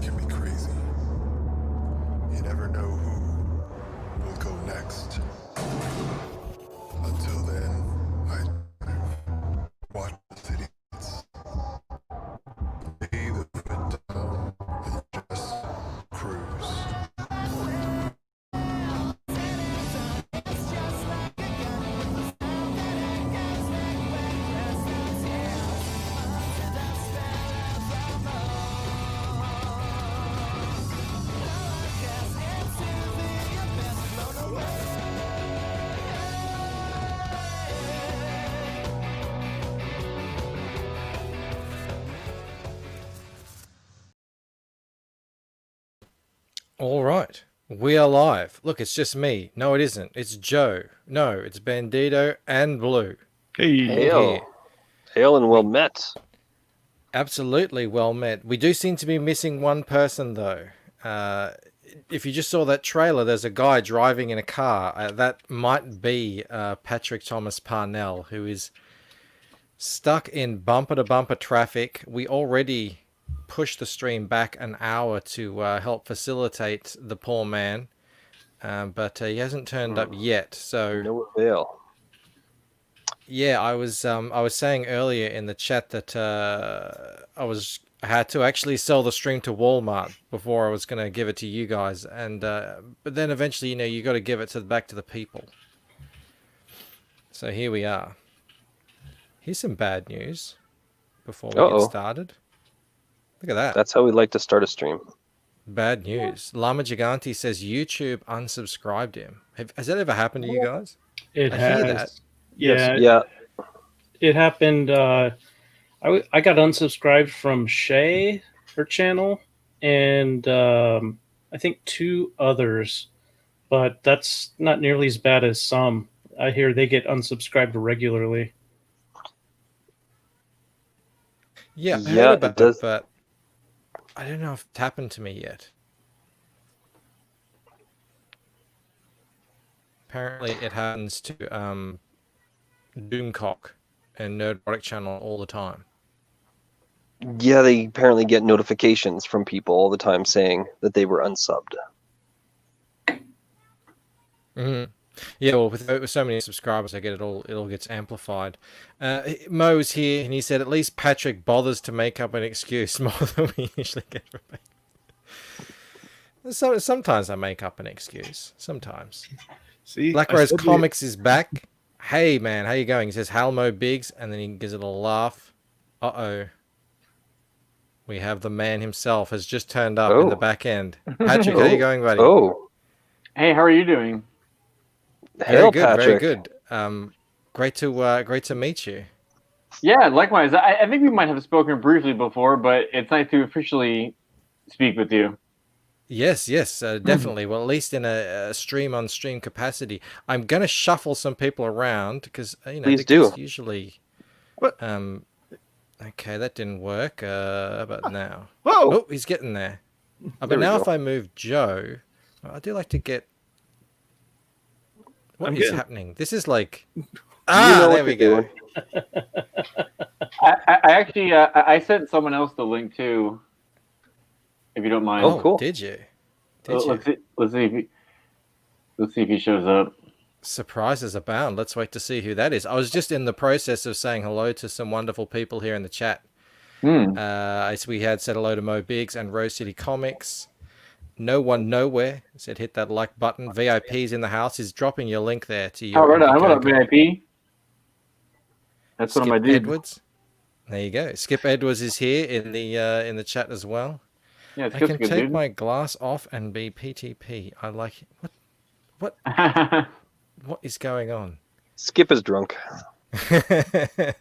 can be crazy. You never know who will go next. Until then, I watch the cities, lay the foot down, and just cruise. All right. We are live. Look, it's just me. No, it isn't. It's Joe. No, it's Bandito and Blue. Hey. All here. Hail and well met. Absolutely well met. We do seem to be missing one person, though. If you just saw that trailer, there's a guy driving in a car. That might be Patrick Thomas Parnell, who is stuck in bumper-to-bumper traffic. We already pushed the stream back an hour to help facilitate the poor man, but he hasn't turned up yet. So no avail. Yeah, I was saying earlier in the chat that I had to actually sell the stream to Walmart before I was going to give it to you guys, and but then eventually, you got to give it back to the people. So here we are. Here's some bad news before we get started. Look at that. That's how we like to start a stream. Bad news. Llama Gigante says YouTube unsubscribed him. Has that ever happened to you guys? It I has. hear that. Yeah. It happened. I got unsubscribed from Shay, her channel, and I think 2 others, but that's not nearly as bad as some. I hear they get unsubscribed regularly. Yeah, I heard about it, but I don't know if it's happened to me yet. Apparently, it happens to Doomcock and Nerdrotic channel all the time. Yeah, they apparently get notifications from people all the time saying that they were unsubbed. Mm-hmm. Yeah, well, with so many subscribers, I get it all gets amplified. Mo's here, and he said at least Patrick bothers to make up an excuse more than we usually get from me. So sometimes I make up an excuse. Sometimes. See, Black Rose Comics is back. Hey man, how you going? He says Halmo Biggs, and then he gives it a laugh. Uh-oh. We have the man himself has just turned up in the back end. Patrick, how you going, buddy? Oh. Hey, how are you doing? Very good, Patrick. Very good. Great to meet you. Yeah, likewise. I think we might have spoken briefly before, but it's nice to officially speak with you. Yes, definitely. Well, at least in a stream-on-stream capacity. I'm going to shuffle some people around because Please do. Usually. Okay, that didn't work. But now. Whoa! Oh, he's getting there. But now, if I move Joe, I do like to get. What is happening? This is like. There we go. I actually I sent someone else the link too. If you don't mind. Oh, cool. Did you? Let's see if he shows up. Surprises abound. Let's wait to see who that is. I was just in the process of saying hello to some wonderful people here in the chat. As we had said hello to Mo Biggs and Rose City Comics. No One Nowhere said hit that like button. VIP's in the house. Is dropping your link there to you. Oh, right on. What up, VIP? That's Skip one of my dudes. Edwards. There you go. Skip Edwards is here in the chat as well. Yeah, I can take my glass off and be PTP. I like it. What is going on? Skip is drunk. I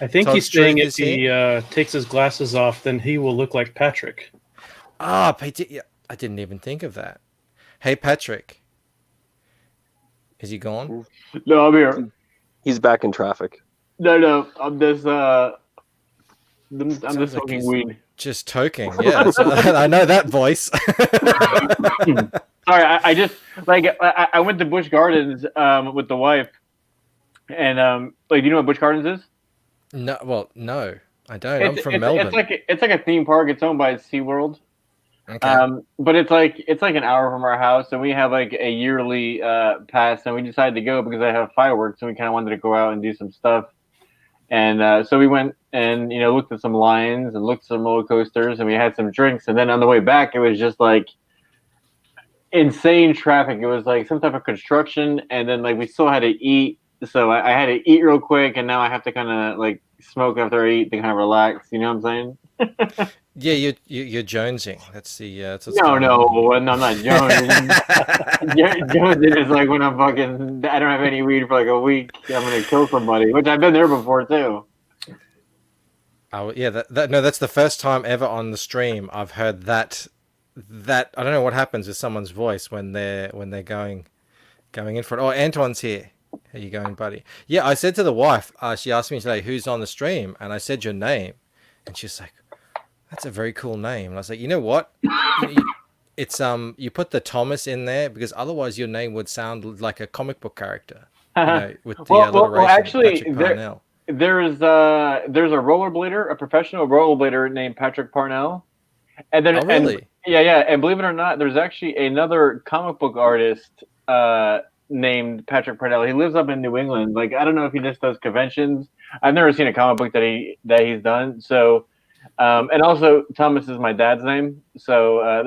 think he's saying if he takes his glasses off, then he will look like Patrick. PT. Yeah, I didn't even think of that. Hey, Patrick. Is he gone? No, I'm here. He's back in traffic. No, I'm just smoking weed. Just toking, yeah. I know that voice. Sorry, I just I went to Busch Gardens with the wife, and do you know what Busch Gardens is? No, I don't. I'm from Melbourne. It's like a theme park. It's owned by SeaWorld. Okay. But it's like an hour from our house, and we have like a yearly pass, and we decided to go because I have fireworks, and we kind of wanted to go out and do some stuff. And so we went and looked at some lions and looked at some roller coasters, and we had some drinks. And then on the way back, it was just like insane traffic. It was like some type of construction, and then like we still had to eat. So I had to eat real quick, and now I have to kind of like smoke after I eat to kind of relax. You know what I'm saying? Yeah, you're jonesing. That's the that's what's No, going on. no, I'm not jonesing. Jonesing is like when I don't have any weed for like a week. I'm gonna kill somebody, which I've been there before too. Oh yeah, no, that's the first time ever on the stream I've heard that. I don't know what happens with someone's voice when they're going in for it. Oh, Antoine's here. How you going, buddy? Yeah, I said to the wife. She asked me today who's on the stream, and I said your name, and she's like, "That's a very cool name." And I was like, "You know what? It's you put the Thomas in there because otherwise your name would sound like a comic book character, with the alliteration. Actually, Patrick Parnell. there's a rollerblader, a professional rollerblader named Patrick Parnell, and then Oh, really? and believe it or not, there's actually another comic book artist named Patrick Parnell. He lives up in New England. Like I don't know if he just does conventions. I've never seen a comic book that he's done. So. And also Thomas is my dad's name, so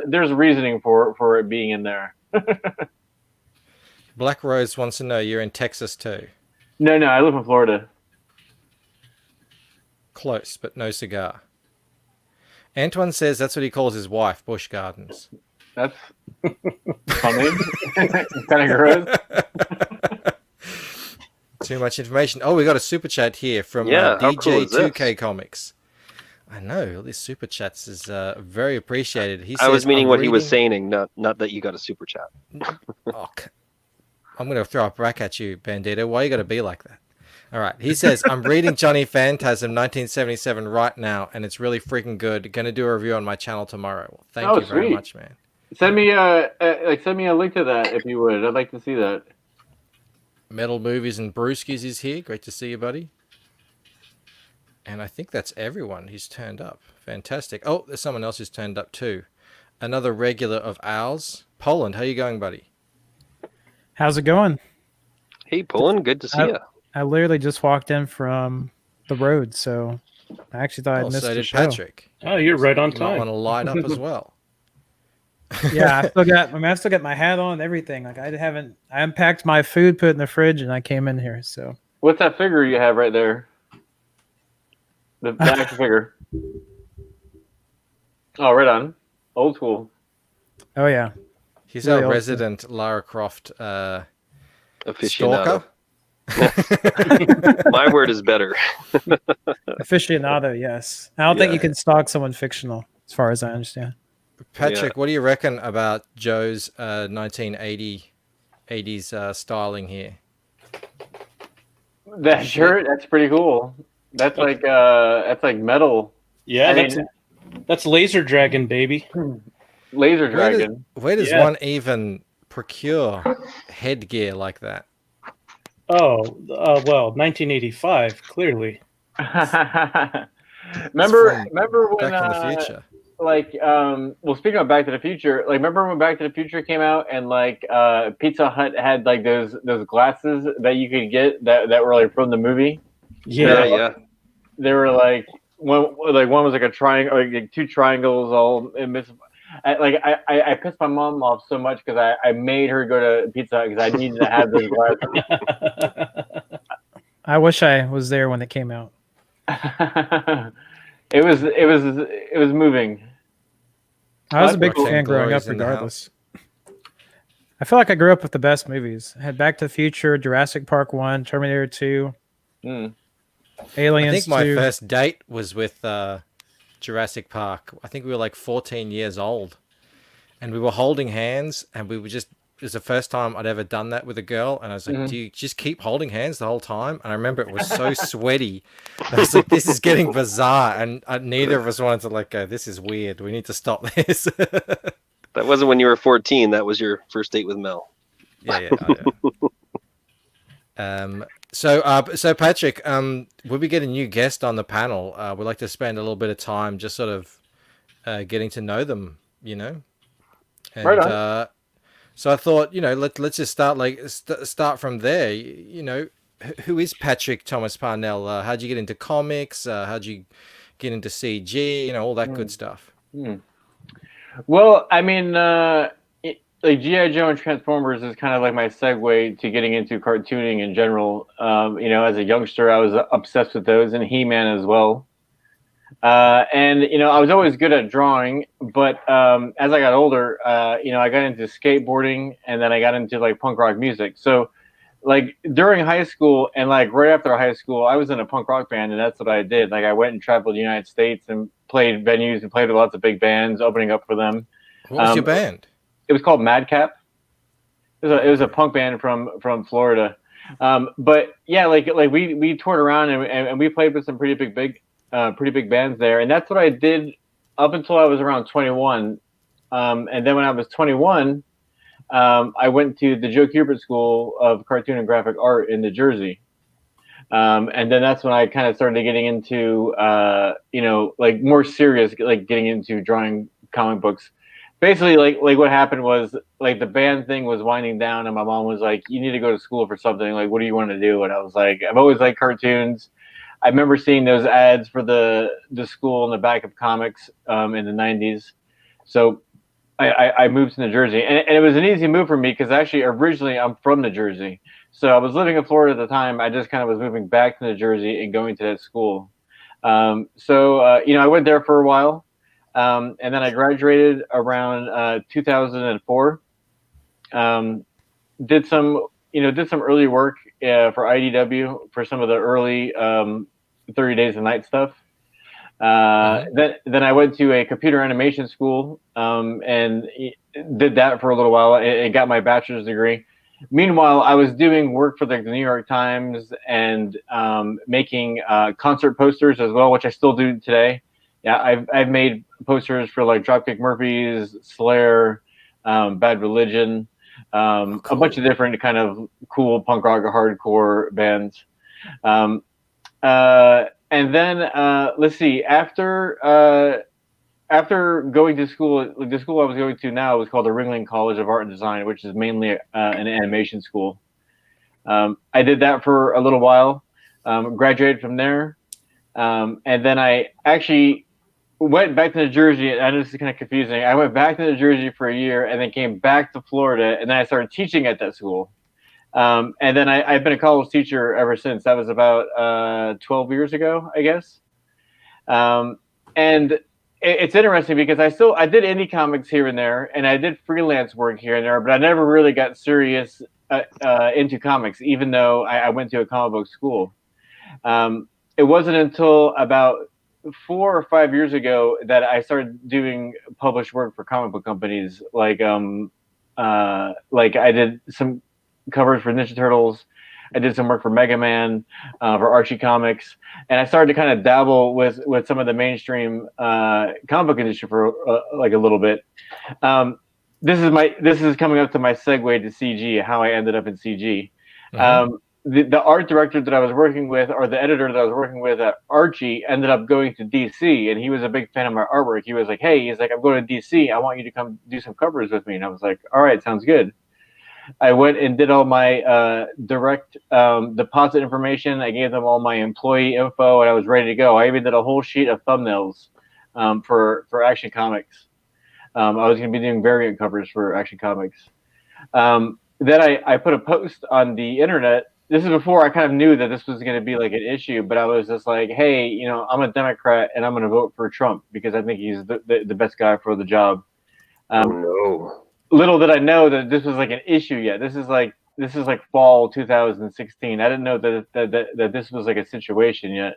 there's reasoning for it being in there. Black Rose wants to know you're in Texas too. No, I live in Florida. Close, but no cigar. Antoine says that's what he calls his wife, Busch Gardens. That's funny. Kind of gross. Too much information. Oh, we got a super chat here from Yeah, how cool is this? DJ2K Comics. I know, all these super chats is very appreciated. He I says, was meaning I'm what he was reading- saying, not that you got a super chat. Oh, I'm going to throw a brack at you, Bandito. Why you got to be like that? All right. He says, I'm reading Johnny Phantasm 1977 right now, and it's really freaking good. Going to do a review on my channel tomorrow. Well, thank you very Sweet. much, man. Send me a link to that if you would. I'd like to see that. Metal Movies and Brewskis is here. Great to see you, buddy. And I think that's everyone who's turned up. Fantastic. Oh, there's someone else who's turned up too. Another regular of ours. Poland, how you going, buddy? How's it going? Hey, Pullen, good to see you. I literally just walked in from the road, so I actually thought I missed so the did show. Patrick. Oh, you're right on You might time. want to light up as well. Yeah, I still got my hat on and everything. Like I unpacked my food, put it in the fridge, and I came in here. So What's that figure you have right there? The action figure. Oh, right on. Old school. oh yeah, He's Really our awesome. resident Lara Croft Aficionado. stalker. My word is better. aficionado. Yes, I don't think Yeah. you can stalk someone fictional, as far as I understand. Patrick, what do you reckon about Joe's 1980s styling here? That shirt, that's pretty cool. That's like metal. Yeah, I mean- that's Laser Dragon, baby. Laser Where does- Dragon. Where does Yeah. one even procure headgear like that? Oh, well, 1985, clearly. remember from when Back from the Future. well, speaking of Back to the Future, like remember when Back to the Future came out and like Pizza Hut had like those glasses that you could get that were like from the movie. Yeah. They were like one was like a triangle, like two triangles all in I pissed my mom off so much because I made her go to Pizza Hut because I needed to have those glasses. I wish I was there when it came out. It was moving. I was a big Roxanne fan growing Glory's up, in the regardless. I feel like I grew up with the best movies. I had Back to the Future, Jurassic Park 1, Terminator 2, Mm. Aliens I think my 2. first date was with Jurassic Park. I think we were like 14 years old, and we were holding hands, and we were just. It was the first time I'd ever done that with a girl, and I was like, "Do you just keep holding hands the whole time?" And I remember it was so sweaty. I was like, "This is getting bizarre," and neither of us wanted to let go. This is weird. We need to stop this. That wasn't when you were 14. That was your first date with Mel. Yeah. So Patrick, we'll be getting a new guest on the panel. We'd like to spend a little bit of time just sort of getting to know them, and Right on. so I thought, let's just start from there. Who is Patrick Thomas Parnell? How'd you get into comics? How'd you get into CG? All that good stuff. Well, I mean, like G.I. Joe and Transformers is kind of like my segue to getting into cartooning in general. As a youngster, I was obsessed with those, and He-Man as well. And I was always good at drawing, but as I got older, I got into skateboarding, and then I got into like punk rock music. So, like during high school and like right after high school, I was in a punk rock band, and that's what I did. Like I went and traveled the United States and played venues and played with lots of big bands, opening up for them. What was your band? It was called Madcap. It was a punk band from Florida. But yeah, like we toured around and we played with some pretty big bands there, and that's what I did up until I was around 21. And then when I was 21, I went to the Joe Kubert School of Cartoon and Graphic Art in New Jersey. And then that's when I kind of started getting into, like more serious, like getting into drawing comic books. Basically, like what happened was like the band thing was winding down, and my mom was like, "You need to go to school for something. Like, what do you want to do?" And I was like, "I've always liked cartoons." I remember seeing those ads for the school in the back of comics in the 90s. So I moved to New Jersey, and it was an easy move for me because actually originally I'm from New Jersey. So I was living in Florida at the time. I just kind of was moving back to New Jersey and going to that school. I went there for a while, and then I graduated around 2004. Did some early work for IDW for some of the early 30 Days of Night stuff. Then I went to a computer animation school and did that for a little while and got my bachelor's degree. Meanwhile, I was doing work for the New York Times and making concert posters as well, which I still do today. Yeah, I've made posters for like Dropkick Murphys, Slayer, Bad Religion, Cool. a bunch of different kind of cool punk rock or hardcore bands. And then let's see. After going to school, like the school I was going to now was called the Ringling College of Art and Design, which is mainly an animation school. I did that for a little while, graduated from there, and then I actually went back to New Jersey. I know this is kind of confusing. I went back to New Jersey for a year and then came back to Florida, and then I started teaching at that school. And then I've been a college teacher ever since. That was about 12 years ago, I guess. And it's interesting because I did indie comics here and there, and I did freelance work here and there, but I never really got serious into comics, even though I went to a comic book school. It wasn't until about 4 or 5 years ago that I started doing published work for comic book companies. Like I did some covers for Ninja Turtles. I did some work for Mega Man, for Archie Comics, and I started to kind of dabble with some of the mainstream comic book industry for like a little bit. This is coming up to my segue to CG, how I ended up in CG. Mm-hmm. The art director that I was working with, or the editor that I was working with at Archie, ended up going to DC, and he was a big fan of my artwork. He was like, "Hey," he's like, "I'm going to DC. I want you to come do some covers with me." And I was like, "All right, sounds good." I went and did all my direct deposit information. I gave them all my employee info, and I was ready to go. I even did a whole sheet of thumbnails for Action Comics. I was going to be doing variant covers for Action Comics. Then I put a post on the internet. This is before I kind of knew that this was going to be like an issue, but I was just like, "Hey, I'm a Democrat, and I'm going to vote for Trump because I think he's the best guy for the job." Oh no. Little did I know that this was like an issue yet. This is like fall 2016. I didn't know that this was like a situation yet.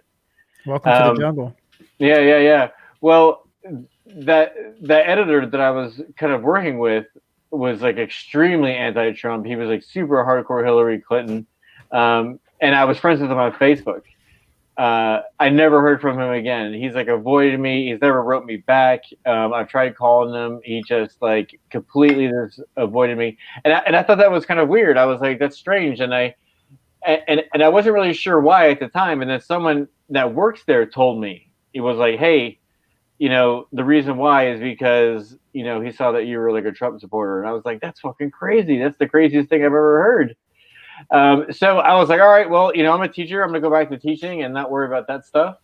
Welcome to the jungle. Yeah. Well, that editor that I was kind of working with was like extremely anti-Trump. He was like super hardcore Hillary Clinton, and I was friends with him on Facebook. I never heard from him again. He's like avoided me. He's never wrote me back. I've tried calling him. He just like completely just avoided me. And I thought that was kind of weird. I was like, that's strange. And I wasn't really sure why at the time. And then someone that works there told me. He was like, "Hey, you know, the reason why is because, you know, he saw that you were like a Trump supporter. And I was like, that's fucking crazy. That's the craziest thing I've ever heard. So I was like, all right, well, you know, I'm a teacher. I'm going to go back to teaching and not worry about that stuff.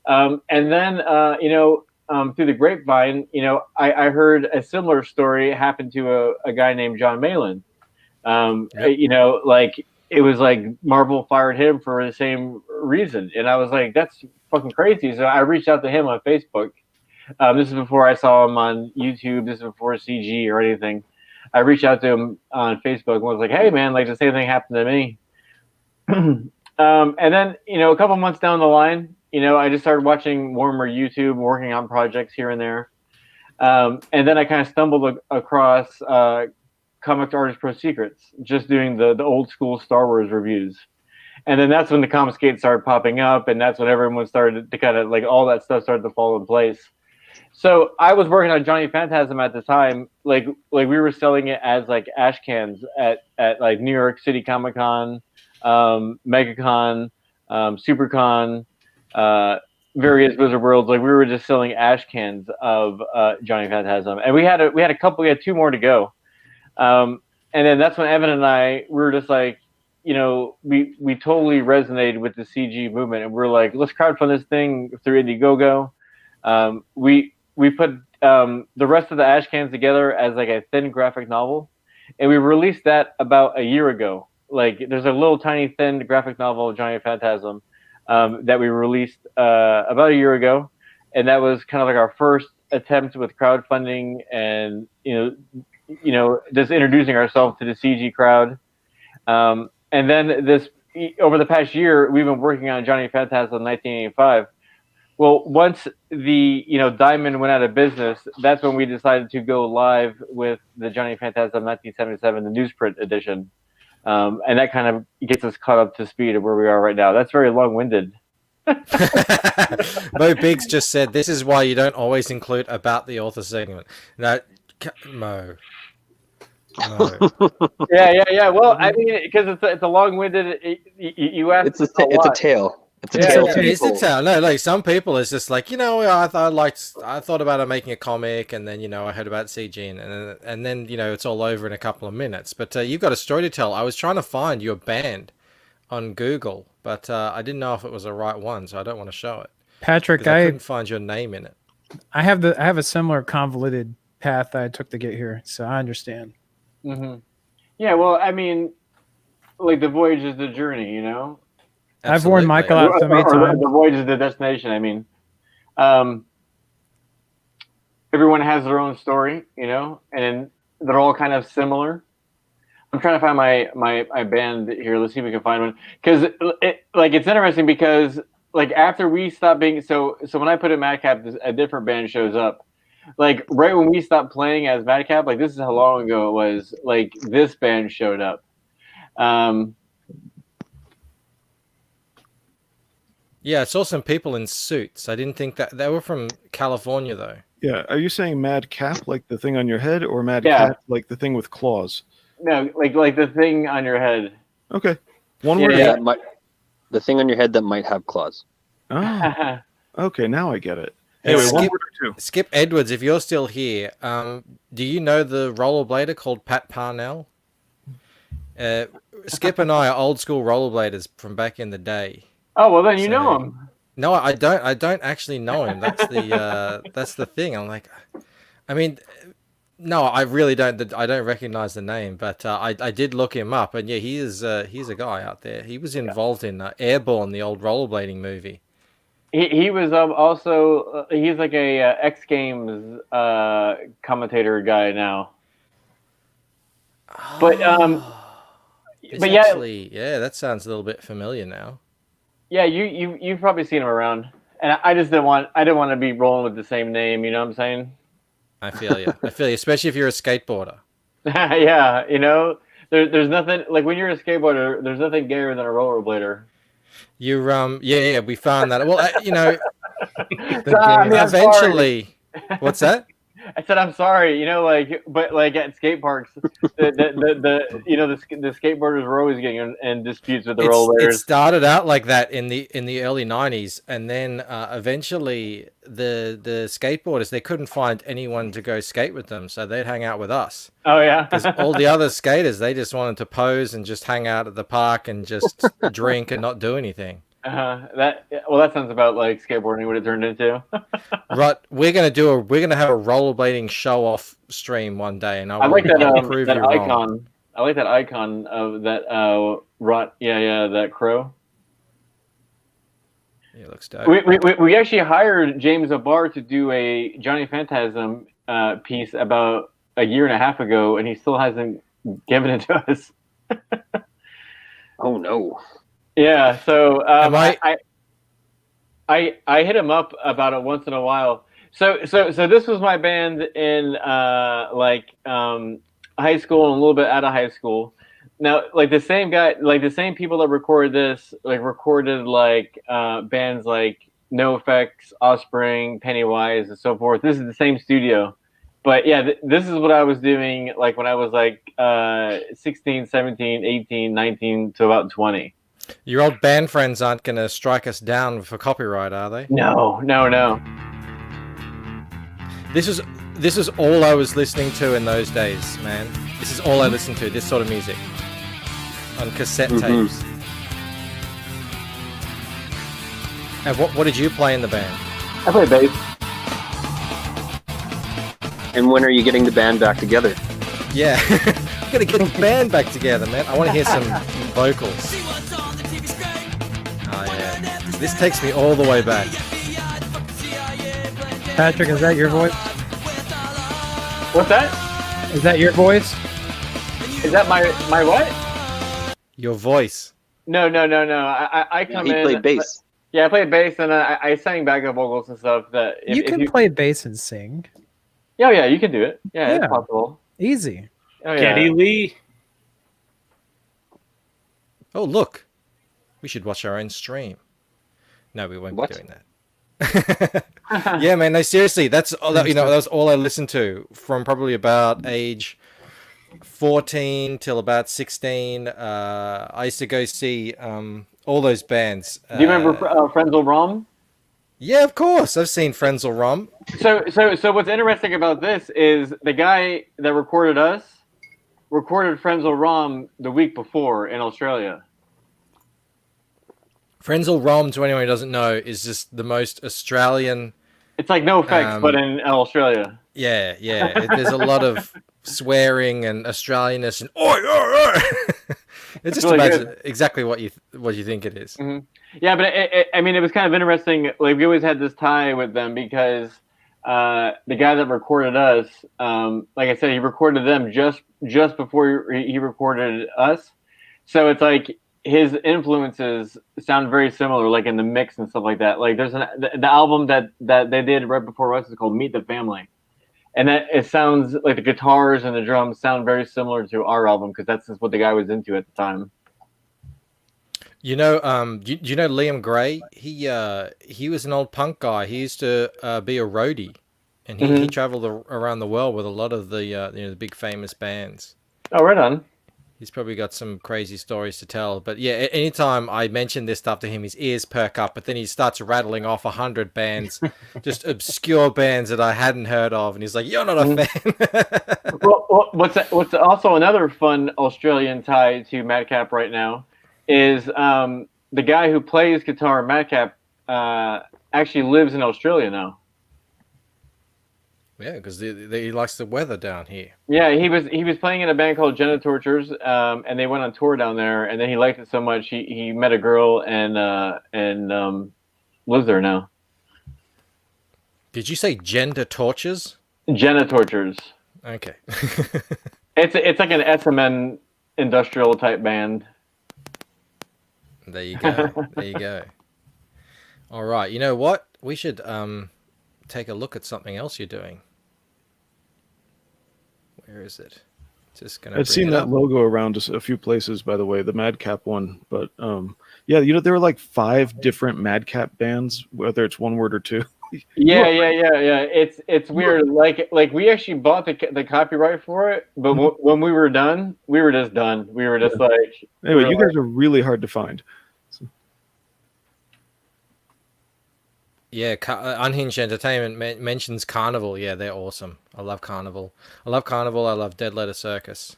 And then, you know, through the grapevine, you know, I heard a similar story happen to a guy named John Malin. You know, like it was like Marvel fired him for the same reason. And I was like, that's fucking crazy. So I reached out to him on Facebook. This is before I saw him on YouTube. This is before CG or anything. I reached out to him on Facebook and was like, hey, man, like the same thing happened to me. And then, you know, a couple months down the line, you know, I just started watching more and more YouTube, working on projects here and there. And then I kind of stumbled across Comics Artist Pro Secrets, just doing the old school Star Wars reviews. And then that's when the Comicsgate started popping up, and that's when everyone started to kind of like all that stuff started to fall in place. So I was working on Johnny Phantasm at the time, like we were selling it as like ash cans at like New York City Comic Con, MegaCon, SuperCon, various Wizard Worlds. Like we were just selling ash cans of Johnny Phantasm, and we had two more to go. And then that's when Evan and I were just like, you know, we totally resonated with the CG movement, and we're like, let's crowdfund this thing through Indiegogo. We put the rest of the ash cans together as like a thin graphic novel, and we released that about a year ago. Like there's a little tiny thin graphic novel of Johnny Phantasm that we released about a year ago, and that was kind of like our first attempt with crowdfunding and you know just introducing ourselves to the CG crowd. And then this over the past year we've been working on Johnny Phantasm 1985. Well, once the Diamond went out of business, that's when we decided to go live with the Johnny Phantasm 1977, the newsprint edition, and that kind of gets us caught up to speed of where we are right now. That's very long-winded. Mo Biggs just said this is why you don't always include about the author segment. No, Mo. Yeah. Well, I mean, because it's a long-winded. You asked. It's a tale. It's a tale. It is a tale. No, like some people, it's just like I thought about making a comic, and then I heard about CG, and then it's all over in a couple of minutes. But you've got a story to tell. I was trying to find your band on Google, but I didn't know if it was the right one, so I don't want to show it. Patrick, I couldn't find your name in it. I have a similar convoluted path that I took to get here, so I understand. Mm-hmm. Yeah, well, I mean, like the voyage is the journey, Absolutely. I've worn Michael out so many times. The voyage is the destination. I mean, everyone has their own story, and they're all kind of similar. I'm trying to find my band here. Let's see if we can find one, because it's interesting because like after we stopped being so when I put in Madcap, a different band shows up. Like right when we stopped playing as Madcap, like this is how long ago it was. Like this band showed up. Yeah, I saw some people in suits. I didn't think that they were from California though. Yeah, are you saying Madcap like the thing on your head, or Madcap like the thing with claws? No, like the thing on your head. Okay, one word. Yeah, the thing on your head that might have claws. Oh, okay, now I get it. Hey, Anyway, one word or two. Skip Edwards, if you're still here, do you know the rollerblader called Pat Parnell? Skip and I are old school rollerbladers from back in the day. Oh well, then you know him. No, I don't. I don't actually know him. That's the thing. I'm like, I mean, no, I really don't. I don't recognize the name, but I did look him up, and yeah, he's a guy out there. He was involved in Airborne, the old rollerblading movie. He was also he's like a X Games commentator guy now. But actually, yeah, that sounds a little bit familiar now. Yeah, you've probably seen him around, and I didn't want to be rolling with the same name. You know what I'm saying? I feel you. Especially if you're a skateboarder. Yeah, there's nothing like when you're a skateboarder. There's nothing gayer than a rollerblader. You yeah, we found that. Well, Eventually, what's that? I said, I'm sorry, like, but like at skate parks, the skateboarders were always getting in disputes with the It rollerbladers. started out like that in the early 90s, and then eventually the skateboarders, they couldn't find anyone to go skate with them, so they'd hang out with us. Oh yeah, Because all the other skaters, they just wanted to pose and just hang out at the park and just drink and not do anything. that sounds about like skateboarding what it turned into. Right, we're gonna have a rollerblading show off stream one day, and I like that prove that you wrong. icon. I like that icon of that that crow. Yeah, it looks dope. We actually hired James Abar to do a Johnny Phantasm piece about a year and a half ago, and he still hasn't given it to us. Oh no. Yeah, so I hit him up about it once in a while. So this was my band in high school and a little bit out of high school. Now, like the same guy, like the same people that recorded this, like recorded bands like NoFX, Offspring, Pennywise, and so forth. This is the same studio. But yeah, this is what I was doing like when I was like 16, 17, 18, 19 to about 20. Your old band friends aren't going to strike us down for copyright, are they? No. This is all I was listening to in those days, man. This is all I listened to, this sort of music. On cassette tapes. And what did you play in the band? I play bass. And when are you getting the band back together? Yeah. I'm going to get the band back together, man. I want to hear some vocals. Oh, yeah. This takes me all the way back. Patrick, is that your voice? What's that? Is that your voice? Is that my what? Your voice. No. I come He in. played bass. Yeah, I played bass and I sang backup vocals and stuff. That You can play bass and sing. Yeah, you can do it. Yeah, Yeah. it's possible. Easy. Oh yeah. Geddy Lee. Oh, look. We should watch our own stream. No, we won't What? be doing that. Yeah, man. No, seriously. That's all. That was all I listened to from probably about age 14 till about 16. I used to go see all those bands. Do you remember Frenzel Rom? Yeah, of course. I've seen Frenzel Rom. So what's interesting about this is the guy that recorded us recorded Frenzel Rom the week before in Australia. Frenzel Rom, to anyone who doesn't know, is just the most Australian. It's like NoFX, but in Australia. Yeah. There's a lot of swearing and Australianness and oi, oi, oi. It's just really exactly what you think it is. Mm-hmm. Yeah, but it was kind of interesting. Like we always had this tie with them because the guy that recorded us, like I said, he recorded them just before he recorded us. So it's like his influences sound very similar, like in the mix and stuff like that. Like there's the album that they did right before us is called Meet the Family, and that it sounds like the guitars and the drums sound very similar to our album because that's just what the guy was into at the time. You know, you know Liam Gray? He was an old punk guy. He used to be a roadie, and he traveled around the world with a lot of the big famous bands. Oh, right on. He's probably got some crazy stories to tell. But yeah, anytime I mention this stuff to him, his ears perk up. But then he starts rattling off 100 bands, just obscure bands that I hadn't heard of, and he's like, "You're not a fan." Well, what's also another fun Australian tie to Madcap right now is the guy who plays guitar, Madcap, actually lives in Australia now. Yeah, because he likes the weather down here. Yeah, he was playing in a band called Genitortures, and they went on tour down there. And then he liked it so much he met a girl and lives there now. Did you say gender tortures? Genitortures. Okay. It's like an SMN industrial type band. There you go. All right. You know what? We should take a look at something else you're doing. Where is it? Just gonna. I'd seen that logo around just a few places, by the way, the Madcap one. But yeah, there were like 5 different Madcap bands, whether it's one word or two. Yeah. It's weird. Like we actually bought the copyright for it, but when we were done, we were just done. We were just like. Anyway, you guys are really hard to find. Yeah, Unhinged Entertainment mentions Carnival. Yeah, they're awesome. I love Carnival. I love Dead Letter Circus.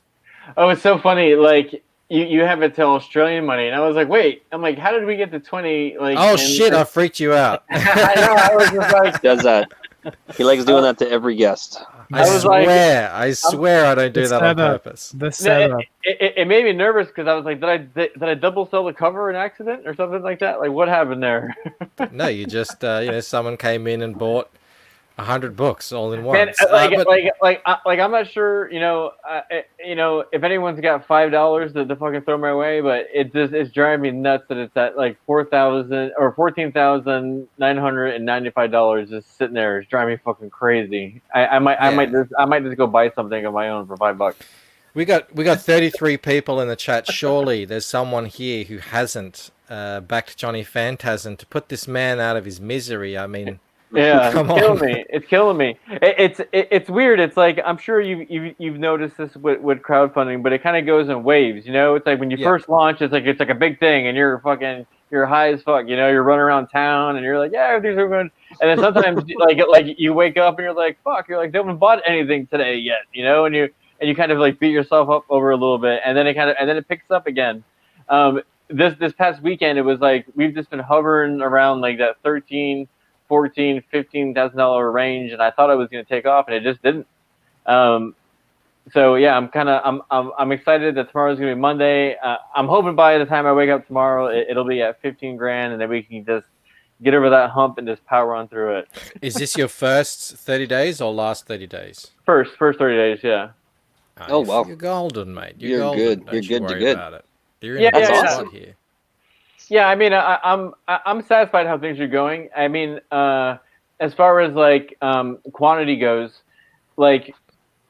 Oh, it's so funny. Like you have it to Australian money, and I was like, wait. I'm like, how did we get to 20? Like, oh shit! I freaked you out. I know. I was just like, Does that? He likes doing that to every guest. I swear I don't do that on purpose. The setup. It made me nervous because I was like, did I double sell the cover in accident or something like that? Like, what happened there? No, you just someone came in and bought 100 books all in one. Man, I'm not sure, if anyone's got $5 to fucking throw my way, but it's driving me nuts that it's at like $4,000 or $14,995 just sitting there. It's driving me fucking crazy. I might just go buy something of my own for $5. We got 33 people in the chat. Surely there's someone here who hasn't backed Johnny Phantasm to put this man out of his misery. I mean. Yeah, it's killing me. It's weird. It's like I'm sure you've noticed this with crowdfunding, but it kind of goes in waves. It's like when you first launch, it's like a big thing, and you're high as fuck. You're running around town, and you're like, yeah, everything's going. And then sometimes like you wake up and you're like, fuck, you're like, they haven't bought anything today yet, and you kind of like beat yourself up over a little bit, and then it picks up again. This past weekend, it was like we've just been hovering around like that $14,000, $15,000 range, and I thought it was going to take off, and it just didn't. So yeah, I'm excited that tomorrow's going to be Monday. I'm hoping by the time I wake up tomorrow, it'll be at 15 grand, and then we can just get over that hump and just power on through it. Is this your first 30 days or last 30 days? First 30 days, yeah. Oh wow, you're golden, mate. You're golden. good. Don't you're worry good. about it. You're in a good spot here. Yeah, I mean, I'm satisfied how things are going. I mean, as far as like quantity goes, like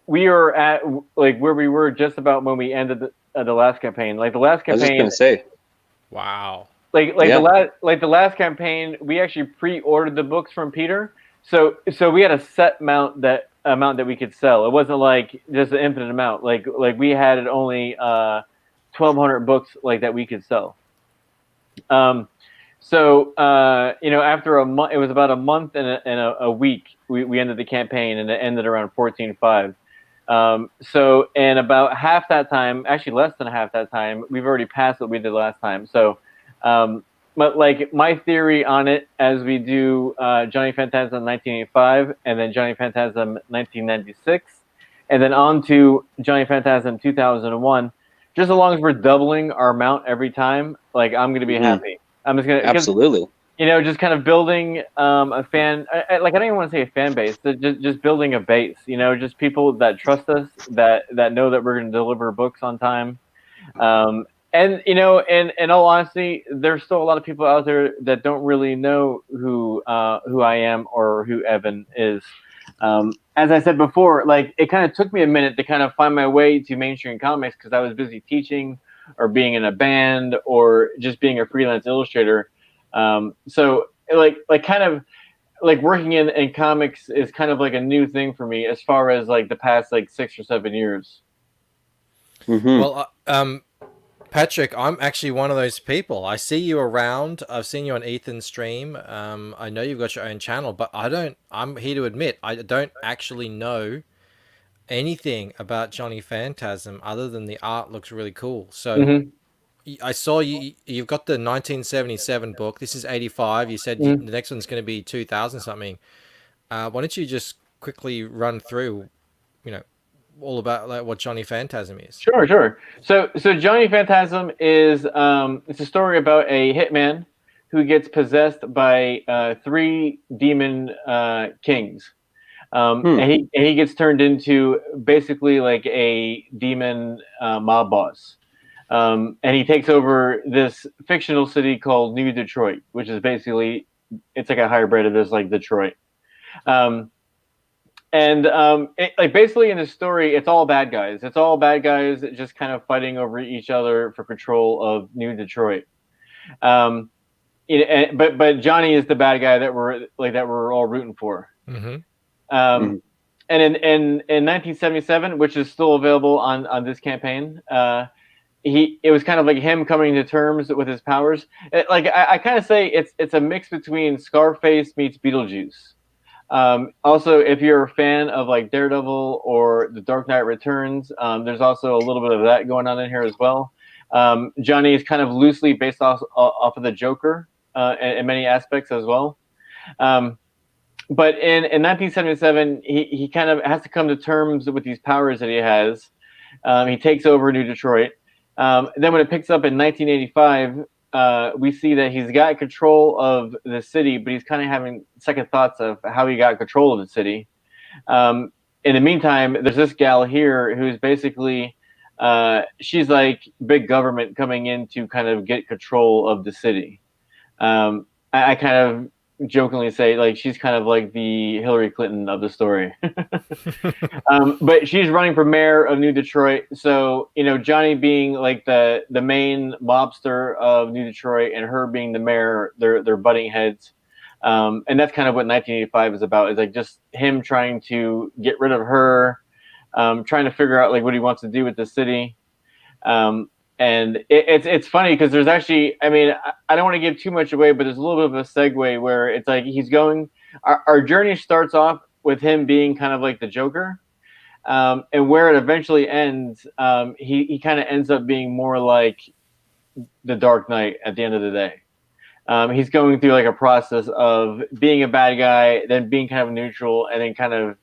we are at like where we were just about when we ended the last campaign. Like the last campaign. I was just gonna say. Wow. The last campaign, we actually pre-ordered the books from Peter, so we had a set amount that we could sell. It wasn't like just an infinite amount. Like we had only 1,200 books like that we could sell. So after a month, it was about a month and a week, we ended the campaign, and it ended around 14.5. So in about half that time, actually less than half that time, we've already passed what we did last time. So, but like my theory on it, as we do Johnny Phantasm 1985, and then Johnny Phantasm 1996, and then on to Johnny Phantasm 2001. Just as long as we're doubling our amount every time, like I'm gonna be happy. I'm just gonna absolutely. Just kind of building a fan. I don't even want to say a fan base. Just building a base. Just people that trust us, that know that we're gonna deliver books on time. And in all honesty, there's still a lot of people out there that don't really know who I am or who Evan is. As I said before, like it kind of took me a minute to kind of find my way to mainstream comics because I was busy teaching or being in a band or just being a freelance illustrator. So kind of like working in comics is kind of like a new thing for me as far as like the past like 6 or 7 years. Mm-hmm. Well, Patrick, I'm actually one of those people. I see you around. I've seen you on Ethan's stream. I know you've got your own channel, but I'm here to admit, I don't actually know anything about Johnny Phantasm other than the art looks really cool. So I saw you've got the 1977 book. This is 85. You said the next one's going to be 2000 something. Why don't you just quickly run through, all about like what Johnny Phantasm is? Sure. So Johnny Phantasm is it's a story about a hitman who gets possessed by 3 demon kings. And he gets turned into basically like a demon mob boss. And he takes over this fictional city called New Detroit, which is basically, it's like a hybrid of this like Detroit. Basically in the story, it's all bad guys. It's all bad guys just kind of fighting over each other for control of New Detroit. but Johnny is the bad guy that we're all rooting for. Mm-hmm. And in 1977, which is still available on this campaign, it was kind of like him coming to terms with his powers. I kind of say it's a mix between Scarface meets Beetlejuice. Also, if you're a fan of like Daredevil or The Dark Knight Returns, there's also a little bit of that going on in here as well. Johnny is kind of loosely based off of the Joker in many aspects as well. But in 1977, he kind of has to come to terms with these powers that he has. He takes over New Detroit. Then when it picks up in 1985, we see that he's got control of the city, but he's kind of having second thoughts of how he got control of the city. In the meantime, there's this gal here who's basically, she's like big government coming in to kind of get control of the city. I kind of jokingly say like she's kind of like the Hillary Clinton of the story. But she's running for mayor of New Detroit, so Johnny being like the main mobster of New Detroit and her being the mayor, they're butting heads. And that's kind of what 1985 is about, is like just him trying to get rid of her, trying to figure out like what he wants to do with the city. And it's funny because there's actually, I mean, I don't want to give too much away, but there's a little bit of a segue where it's like he's going, our journey starts off with him being kind of like the Joker. And where it eventually ends, he kind of ends up being more like the Dark Knight at the end of the day. He's going through like a process of being a bad guy, then being kind of neutral, and then kind of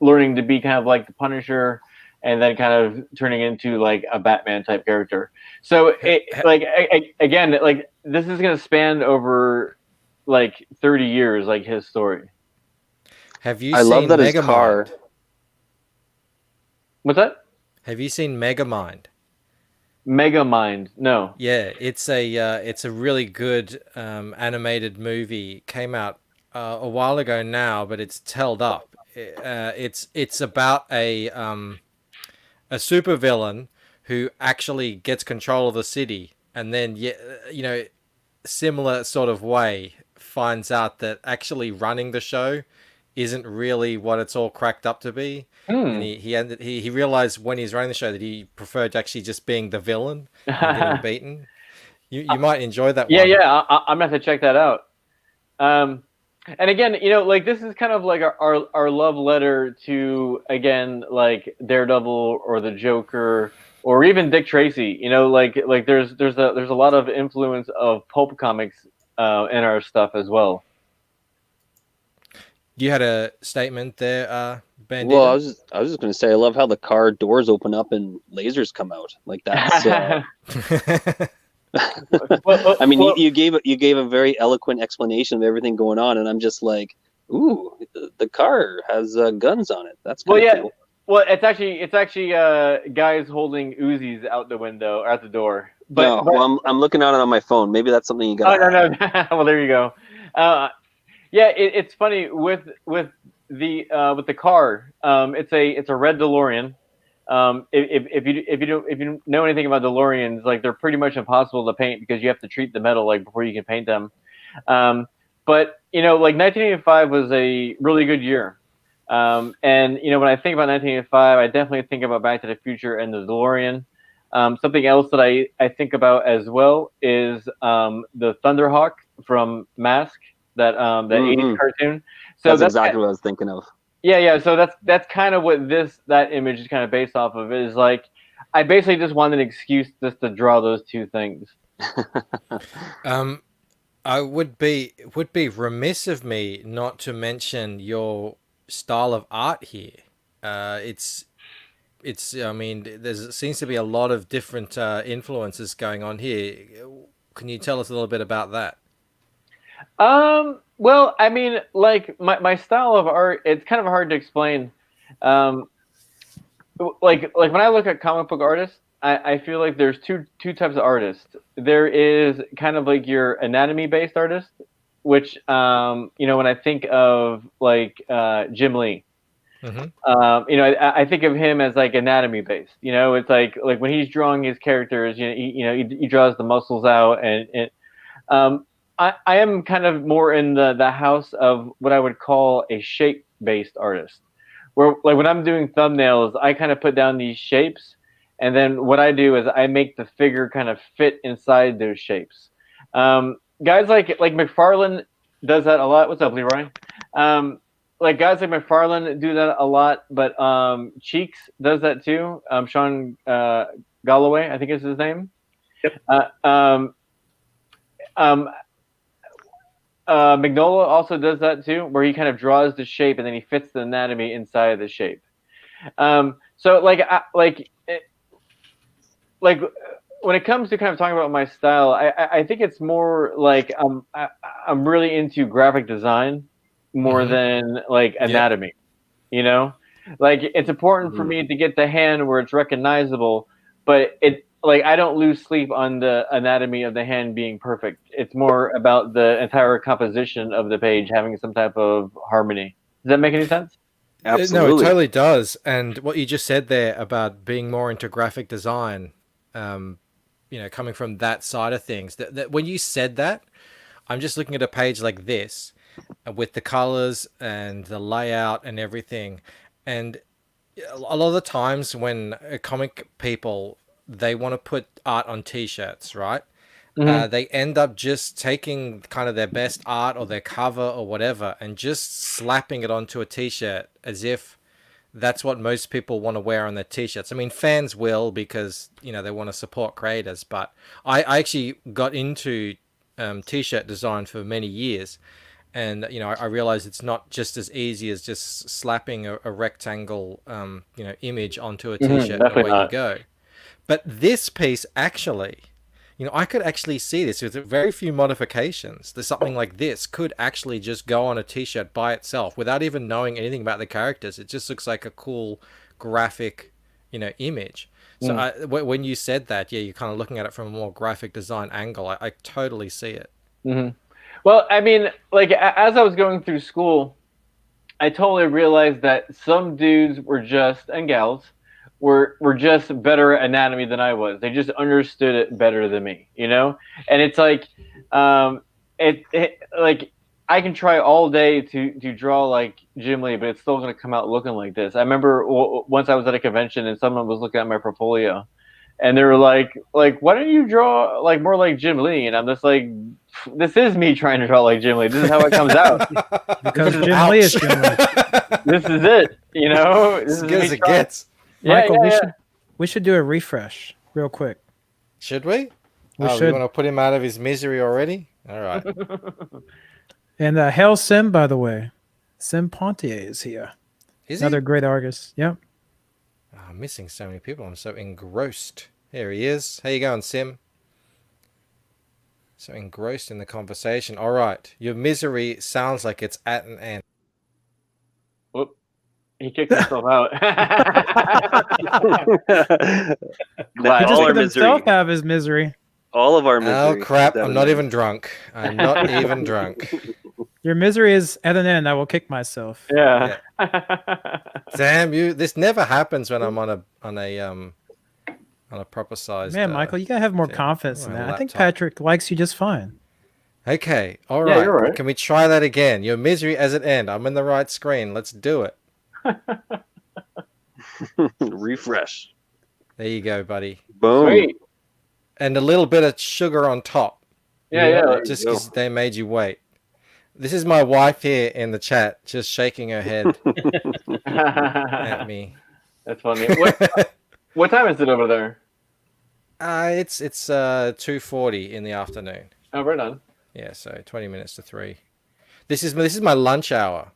learning to be kind of like the Punisher, and then kind of turning into like a Batman type character. So again, like this is going to span over like 30 years, like his story. Have you I seen love that his Megamind? car. What's that? Have you seen Megamind? Megamind? No. Yeah, it's a really good animated movie. Came out a while ago now, but it's held up. It's about a supervillain who actually gets control of the city, and then similar sort of way finds out that actually running the show isn't really what it's all cracked up to be. And he realized when he's running the show that he preferred actually just being the villain and getting beaten. You might enjoy that one. Yeah, I'm gonna have to check that out. And again, like this is kind of like our love letter to, again, like Daredevil or the Joker or even Dick Tracy. Like there's a lot of influence of pulp comics in our stuff as well. You had a statement there, Bandito? Well, I was just going to say, I love how the car doors open up and lasers come out. Like that's. I mean, you gave a very eloquent explanation of everything going on, and I'm just like, ooh, the car has guns on it. That's kind of cool. Well, it's actually guys holding Uzis out the window or out the door. But I'm looking at it on my phone. Maybe that's something you got. Oh no. Well, there you go. Yeah, it's funny with the car. It's a red DeLorean. If you know anything about DeLoreans, like they're pretty much impossible to paint because you have to treat the metal like before you can paint them. But like 1985 was a really good year. And when I think about 1985, I definitely think about Back to the Future and the DeLorean. Something else that I think about as well is the Thunderhawk from Mask, that 80s cartoon. So that's exactly what I was thinking of. Yeah. So that's kind of what that image is kind of based off of. Is like I basically just wanted an excuse just to draw those two things. I would be remiss of me not to mention your style of art here. It's I mean, there seems to be a lot of different influences going on here. Can you tell us a little bit about that? Well, I mean, like my style of art, it's kind of hard to explain. Like when I look at comic book artists, I feel like there's two types of artists. There is kind of like your anatomy based artist, which when I think of like Jim Lee, I think of him as like anatomy based. It's like when he's drawing his characters, he draws the muscles out and I am kind of more in the house of what I would call a shape based artist, where like when I'm doing thumbnails, I kind of put down these shapes, and then what I do is I make the figure kind of fit inside those shapes. Guys like McFarlane does that a lot. What's up, Leroy? Like guys like McFarlane do that a lot, but Cheeks does that too. Sean Galloway, I think is his name. Yep. Magnola also does that too, where he kind of draws the shape and then he fits the anatomy inside of the shape. So like when it comes to kind of talking about my style, I think it's more like I'm really into graphic design more than like anatomy. Yep. You know, like it's important for me to get the hand where it's recognizable, but it like I don't lose sleep on the anatomy of the hand being perfect. It's more about the entire composition of the page having some type of harmony. Does that make any sense? Absolutely. No, it totally does. And what you just said there about being more into graphic design, you know, coming from that side of things, that when you said that, I'm just looking at a page like this with the colors and the layout and everything. And a lot of the times when comic people, they want to put art on t-shirts, right? They end up just taking kind of their best art or their cover or whatever and just slapping it onto a t-shirt as if that's what most people want to wear on their t-shirts. I mean, fans will because, you know, they want to support creators, but I actually got into t-shirt design for many years. And, you know, I realized it's not just as easy as just slapping a rectangle, you know, image onto a t-shirt and away you go. But this piece actually, you know, I could actually see this with very few modifications. There's something like this could actually just go on a t-shirt by itself without even knowing anything about the characters. It just looks like a cool graphic, you know, image. So when you said that, yeah, you're kind of looking at it from a more graphic design angle. I totally see it. Well, I mean, like as I was going through school, I totally realized that some dudes were just, and gals, were just better at anatomy than I was. They just understood it better than me, you know? And it's like, like I can try all day to draw like Jim Lee, but it's still going to come out looking like this. I remember once I was at a convention and someone was looking at my portfolio and they were like, why don't you draw like more like Jim Lee? And I'm just like, this is me trying to draw like Jim Lee. This is how it comes out. Because Jim Lee is Jim Lee. This is it, you know? This as good as it gets. Michael, we should do a refresh real quick. Should we? We should. You want to put him out of his misery already? All right. And hail Sim, by the way. Sim Pontier is here. Is Another he? great artist. Yep. Oh, I'm missing so many people. I'm so engrossed. Here he is. How you going, Sim? So engrossed in the conversation. All right. Your misery sounds like it's at an end. Whoop. He kicked himself out. Glad He all our just misery. himself have his misery. All of our misery. Oh, crap. I'm not even drunk. I'm not even drunk. Your misery is at an end. I will kick myself. Yeah. Damn you! This never happens when I'm on a proper size. Man, Michael, you gotta have more thing. confidence in My that. I think laptop. Patrick likes you just fine. Okay, all Yeah, right. you're right. Can we try that again? Your misery as it end. I'm in the right screen. Let's do it. Refresh. There you go, buddy. Boom. Sweet. And a little bit of sugar on top. Yeah. Just because they made you wait. This is my wife here in the chat, just shaking her head at me. That's funny. What time is it over there? It's 2:40 in the afternoon. Oh, right on. Yeah, so 20 minutes to 3. This is my lunch hour.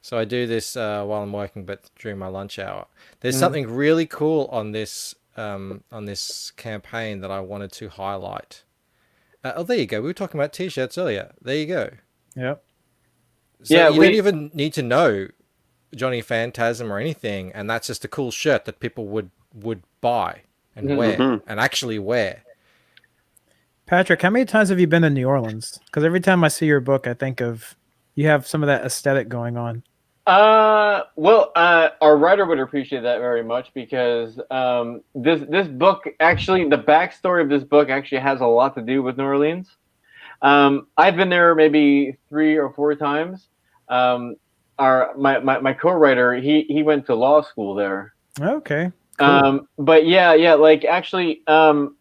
So I do this while I'm working, but during my lunch hour. There's something really cool on this campaign that I wanted to highlight. Oh, there you go. We were talking about t-shirts earlier. There you go. Yep. So Yeah, you don't even need to know Johnny Phantasm or anything, and that's just a cool shirt that people would buy and wear and actually wear. Patrick, how many times have you been to New Orleans? Because every time I see your book, I think of you have some of that aesthetic going on. Well, our writer would appreciate that very much because this book actually, the backstory of this book actually has a lot to do with New Orleans. I've been there maybe 3 or 4 times. My co-writer, he went to law school there. Okay. Cool. But yeah, like actually, so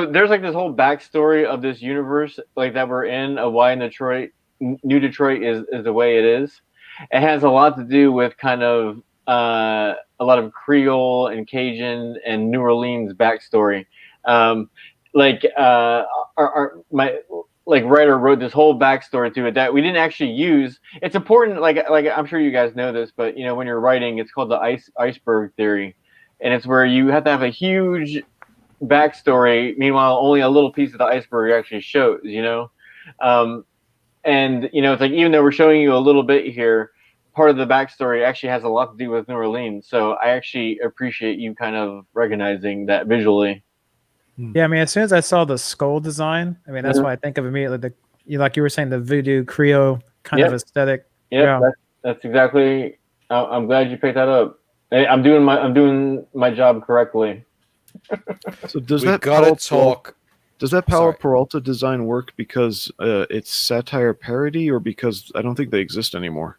there's like this whole backstory of this universe like that we're in of why New Detroit is the way it is. It has a lot to do with kind of a lot of Creole and Cajun and New Orleans backstory. My writer wrote this whole backstory to it that we didn't actually use. It's important, like I'm sure you guys know this, but when you're writing, it's called the iceberg theory, and it's where you have to have a huge backstory. Meanwhile, only a little piece of the iceberg actually shows. And it's like even though we're showing you a little bit here, part of the backstory actually has a lot to do with New Orleans. So I actually appreciate you kind of recognizing that visually. Yeah, I mean, as soon as I saw the skull design, I mean, that's why I think of immediately like you were saying, the voodoo Creole kind of aesthetic. Yeah, that's exactly. I'm glad you picked that up. I'm doing my job correctly. So does We that gotta talk. Does that Power Sorry. Peralta design work because it's satire parody, or because I don't think they exist anymore?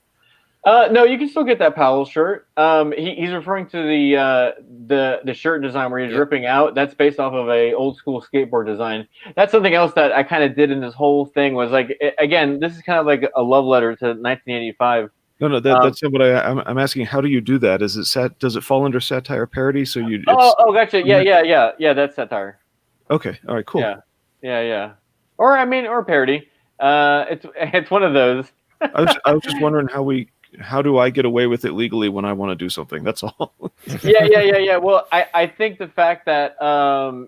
No, you can still get that Powell shirt. He's referring to the shirt design where he's ripping out. That's based off of a old school skateboard design. That's something else that I kind of did in this whole thing. Was like, again, this is kind of like a love letter to 1985. No, that's not what I'm asking. How do you do that? Is it does it fall under satire parody? So you? Gotcha. Yeah. That's satire. Okay. All right. Cool. Yeah. Or parody. It's one of those. I was just wondering how do I get away with it legally when I want to do something? That's all. Yeah. Well, I think the fact that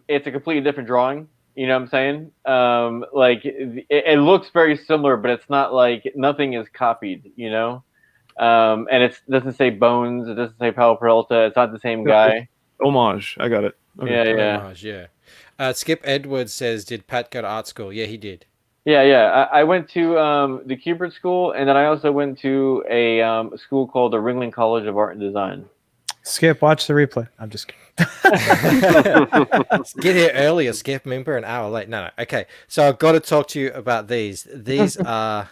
it's a completely different drawing. You know what I'm saying? Like it looks very similar, but it's not like nothing is copied. And it doesn't say Bones. It doesn't say Powell Peralta. It's not the same guy. Homage. I got it. Okay. Yeah. Homage, yeah. Skip Edwards says, "Did Pat go to art school?" Yeah, he did. Yeah. I went to the Kubert School, and then I also went to a school called the Ringling College of Art and Design. Skip, watch the replay. I'm just kidding. Get here earlier, Skip. Remember, an hour late. No. Okay, so I've got to talk to you about these. These are,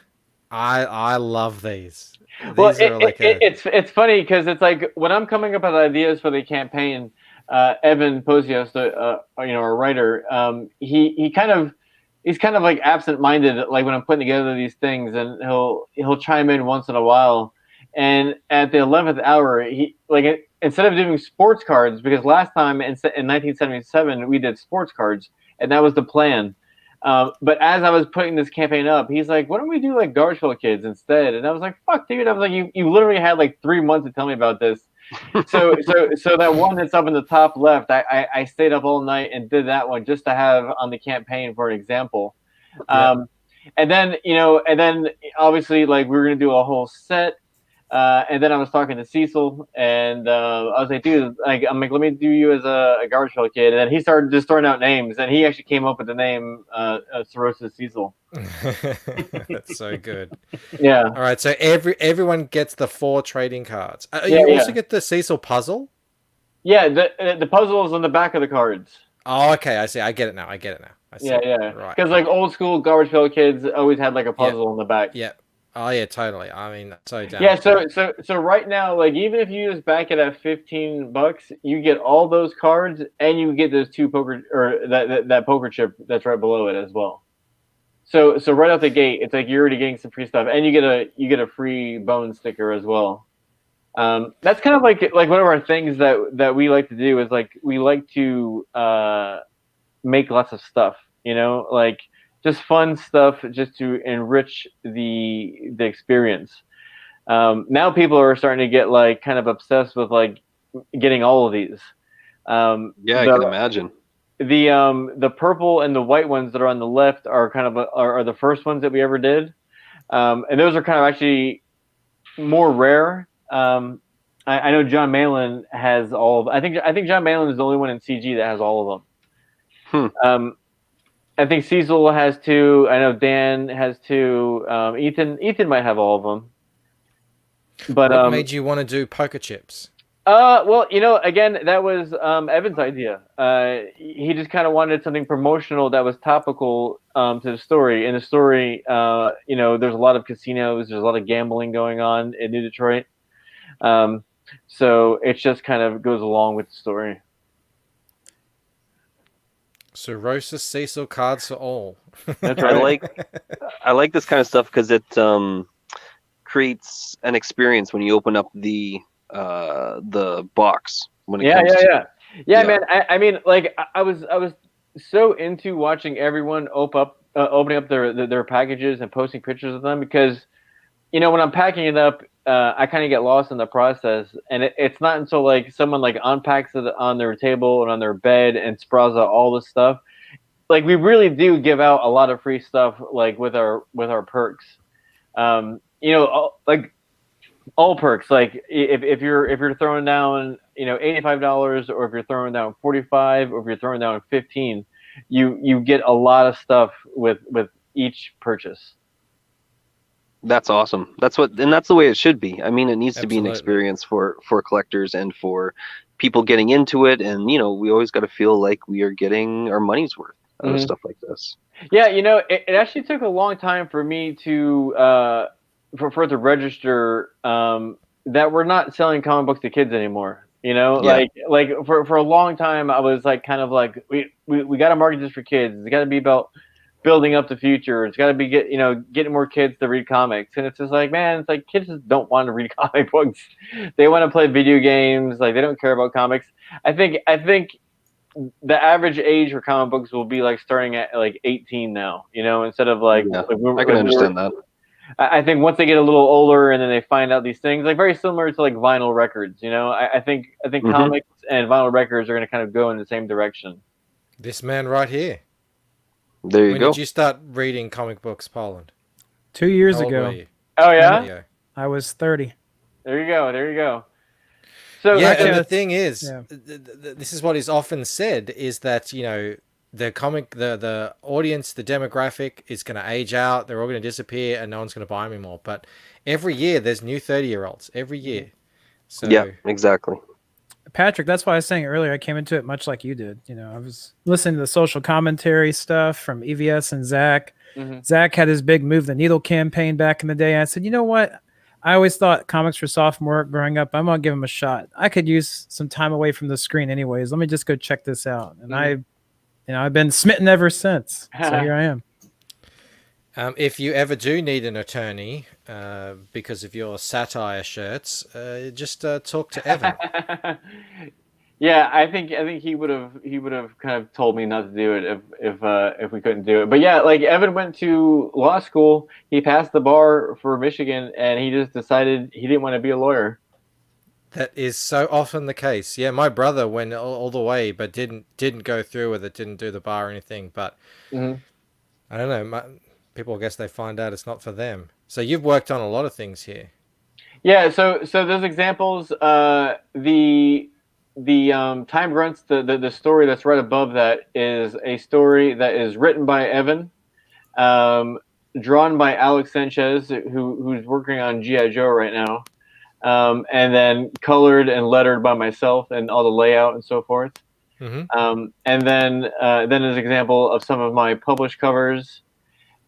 I love these. It's funny because it's like when I'm coming up with ideas for the campaign, Evan Posios, our writer, he's kind of like absent-minded, like when I'm putting together these things, and he'll chime in once in a while. And at the 11th hour, instead of doing sports cards, because last time in 1977 we did sports cards, and that was the plan. But as I was putting this campaign up, he's like, "Why don't we do like Garfield Kids instead?" And I was like, "Fuck, dude!" I was like, "You literally had like 3 months to tell me about this." So that one that's up in the top left, I stayed up all night and did that one just to have on the campaign for an example. And then obviously like we were gonna do a whole set. And then I was talking to Cecil, and I was like, "Dude, I'm like, let me do you as a Garbage Pail Kid." And then he started just throwing out names, and he actually came up with the name Cirrhosis Cecil. That's so good. Yeah. All right, so everyone gets the 4 trading cards. You also get the Cecil puzzle. Yeah, the puzzle is on the back of the cards. Oh, okay, I see. I get it now. I see. Yeah. Right. Because like old school Garbage Pail Kids always had like a puzzle on the back. Yeah. Oh yeah, totally. I mean, so damn. Yeah, so right now, like even if you just back it at $15, you get all those cards, and you get those 2 poker or that poker chip that's right below it as well. So right out the gate, it's like you're already getting some free stuff, and you get a free bone sticker as well. That's kind of like one of our things that we like to do is like we like to make lots of stuff, like. Just fun stuff, just to enrich the experience. Now people are starting to get like kind of obsessed with like getting all of these. I can imagine. The purple and the white ones that are on the left are kind of are the first ones that we ever did, and those are kind of actually more rare. I know John Malin has all of. I think John Malin is the only one in CG that has all of them. I think Cecil has 2. I know Dan has 2. Ethan might have all of them. But what made you want to do poker chips? Well, again, that was Evan's idea. He just kind of wanted something promotional that was topical to the story. In the story, there's a lot of casinos, there's a lot of gambling going on in New Detroit. So it just kind of goes along with the story. Cirrhosis Cecil cards for all. That's I right. like this kind of stuff because it creates an experience when you open up the box when it comes to Yeah, man. I mean, like I was so into watching everyone opening up their packages and posting pictures of them because, when I'm packing it up, I kind of get lost in the process, and it's not until like someone like unpacks it on their table and on their bed and sprawls out all this stuff. Like we really do give out a lot of free stuff, like with our perks. Like all perks. Like if you're throwing down $85, or if you're throwing down $45, or if you're throwing down $15, you get a lot of stuff with each purchase. That's awesome. That's the way it should be. I mean, it needs to be an Absolutely. experience for collectors and for people getting into it. And we always got to feel like we are getting our money's worth out of stuff like this. Yeah, it actually took a long time for me to for it to register that we're not selling comic books to kids anymore. Like for a long time I was like kind of like we got to market this for kids. It's got to be about building up the future. It's got to be getting more kids to read comics. And it's just like, man, it's like kids just don't want to read comic books. They want to play video games. Like they don't care about comics. I think the average age for comic books will be like starting at like 18 now, instead of like, I can understand that. I think once they get a little older and then they find out these things, like very similar to like vinyl records, I think comics and vinyl records are going to kind of go in the same direction. This man right here. There you When go. did you start reading comic books, Poland? 2 years How old ago. were you? Oh yeah, Yeah. I was 30. there you go. So Yeah, actually, and the that's- thing is, yeah. this is what is often said, is that the audience, the demographic is going to age out. They're all going to disappear, and no one's going to buy them anymore. But every year, there's new 30-year-olds every year. So Yeah, exactly. Patrick, that's why I was saying earlier, I came into it much like you did. I was listening to the social commentary stuff from EVS and Zach. Mhm. Zach had his big Move the Needle campaign back in the day. I said, you know what? I always thought comics were sophomore growing up. I'm going to give them a shot. I could use some time away from the screen anyways. Let me just go check this out. And I've been smitten ever since. So here I am. if you ever do need an attorney because of your satire shirts, just talk to Evan. Yeah, I think he would have kind of told me not to do it if we couldn't do it. But yeah, like Evan went to law school, he passed the bar for Michigan, and he just decided he didn't want to be a lawyer. That is so often the case. Yeah, my brother went all the way, but didn't go through with it. Didn't do the bar or anything. But Mhm. I don't know. People, I guess they find out it's not for them. So you've worked on a lot of things here. Yeah, so those examples, the Time Grunts, the story that's right above that is a story that is written by Evan, drawn by Alex Sanchez, who's working on G.I. Joe right now, and then colored and lettered by myself and all the layout and so forth. Mm-hmm. And then as an example of some of my published covers.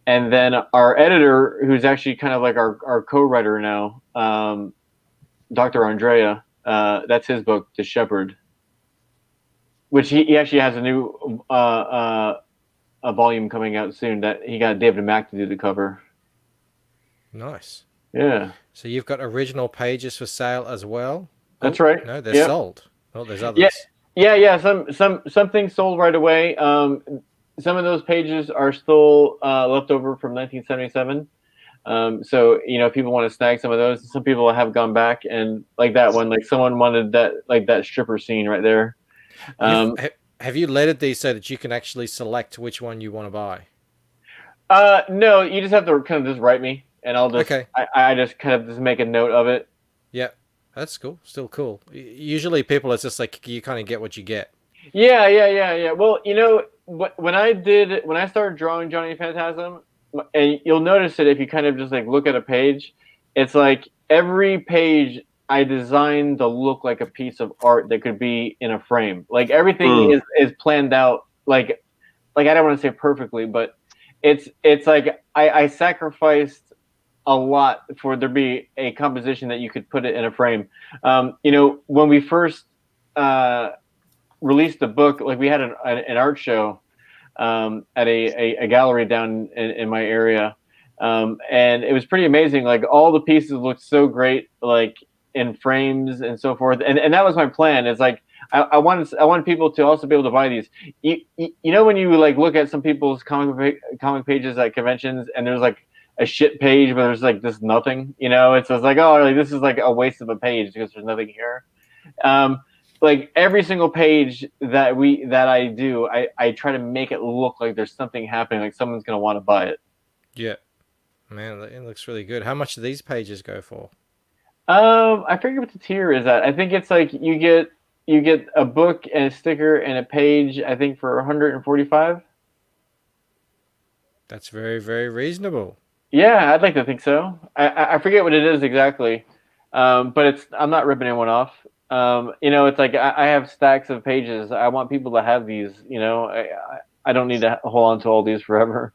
And then our editor, who's actually kind of like our co-writer now, Dr. Andrea, that's his book, The Shepherd, which he actually has a new a volume coming out soon that he got David Mack to do the cover. Nice. Yeah. So you've got original pages for sale as well? That's right. No, they're Yep. sold. Oh, there's others. Yeah. Some things sold right away. Some of those pages are still left over from 1977. So people want to snag some of those. Some people have gone back and like that one, like someone wanted that stripper scene right there. Have you lettered these so that you can actually select which one you want to buy? No, you just have to kind of just write me, and I'll just Okay. I just kind of just make a note of it. Yeah, that's cool. Still cool. Usually people, it's just like you kind of get what you get. Yeah. Well, when I started drawing Johnny Phantasm, and you'll notice it if you kind of just like look at a page, it's like every page I designed to look like a piece of art that could be in a frame. Like everything is planned out like I don't want to say perfectly, but it's like I sacrificed a lot for there be a composition that you could put it in a frame. When we first released the book, like we had an art show at a gallery down in my area, and it was pretty amazing. Like all the pieces looked so great, like in frames and so forth. And that was my plan. It's like I want people to also be able to buy these. When you like look at some people's comic pages at conventions, and there's like a shit page, but there's like this nothing. It's just like, oh, like, this is like a waste of a page because there's nothing here. Like every single page that I do, I try to make it look like there's something happening, like someone's gonna want to buy it. Yeah, man, it looks really good. How much do these pages go for? I forget what the tier is at. I think it's like you get a book and a sticker and a page. I think for 145. That's very, very reasonable. Yeah, I'd like to think so. I forget what it is exactly, but I'm not ripping anyone off. It's like I have stacks of pages. I want people to have these. I don't need to hold on to all these forever.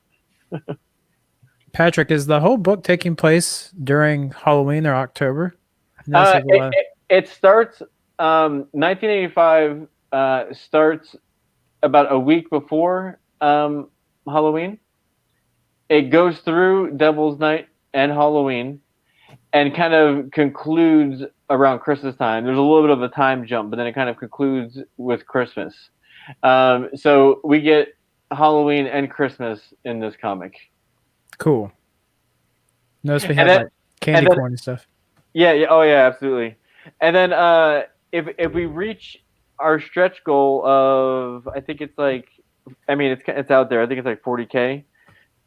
Patrick, is the whole book taking place during Halloween or October? It starts 1985 starts about a week before Halloween. It goes through Devil's Night and Halloween, and kind of concludes around Christmas time. There's a little bit of a time jump, but then it kind of concludes with Christmas. So we get Halloween and Christmas in this comic. Cool. Notice we have like candy corn and stuff. Yeah. Oh yeah, absolutely. And then if we reach our stretch goal of, I think it's like, it's out there. I think it's like 40K.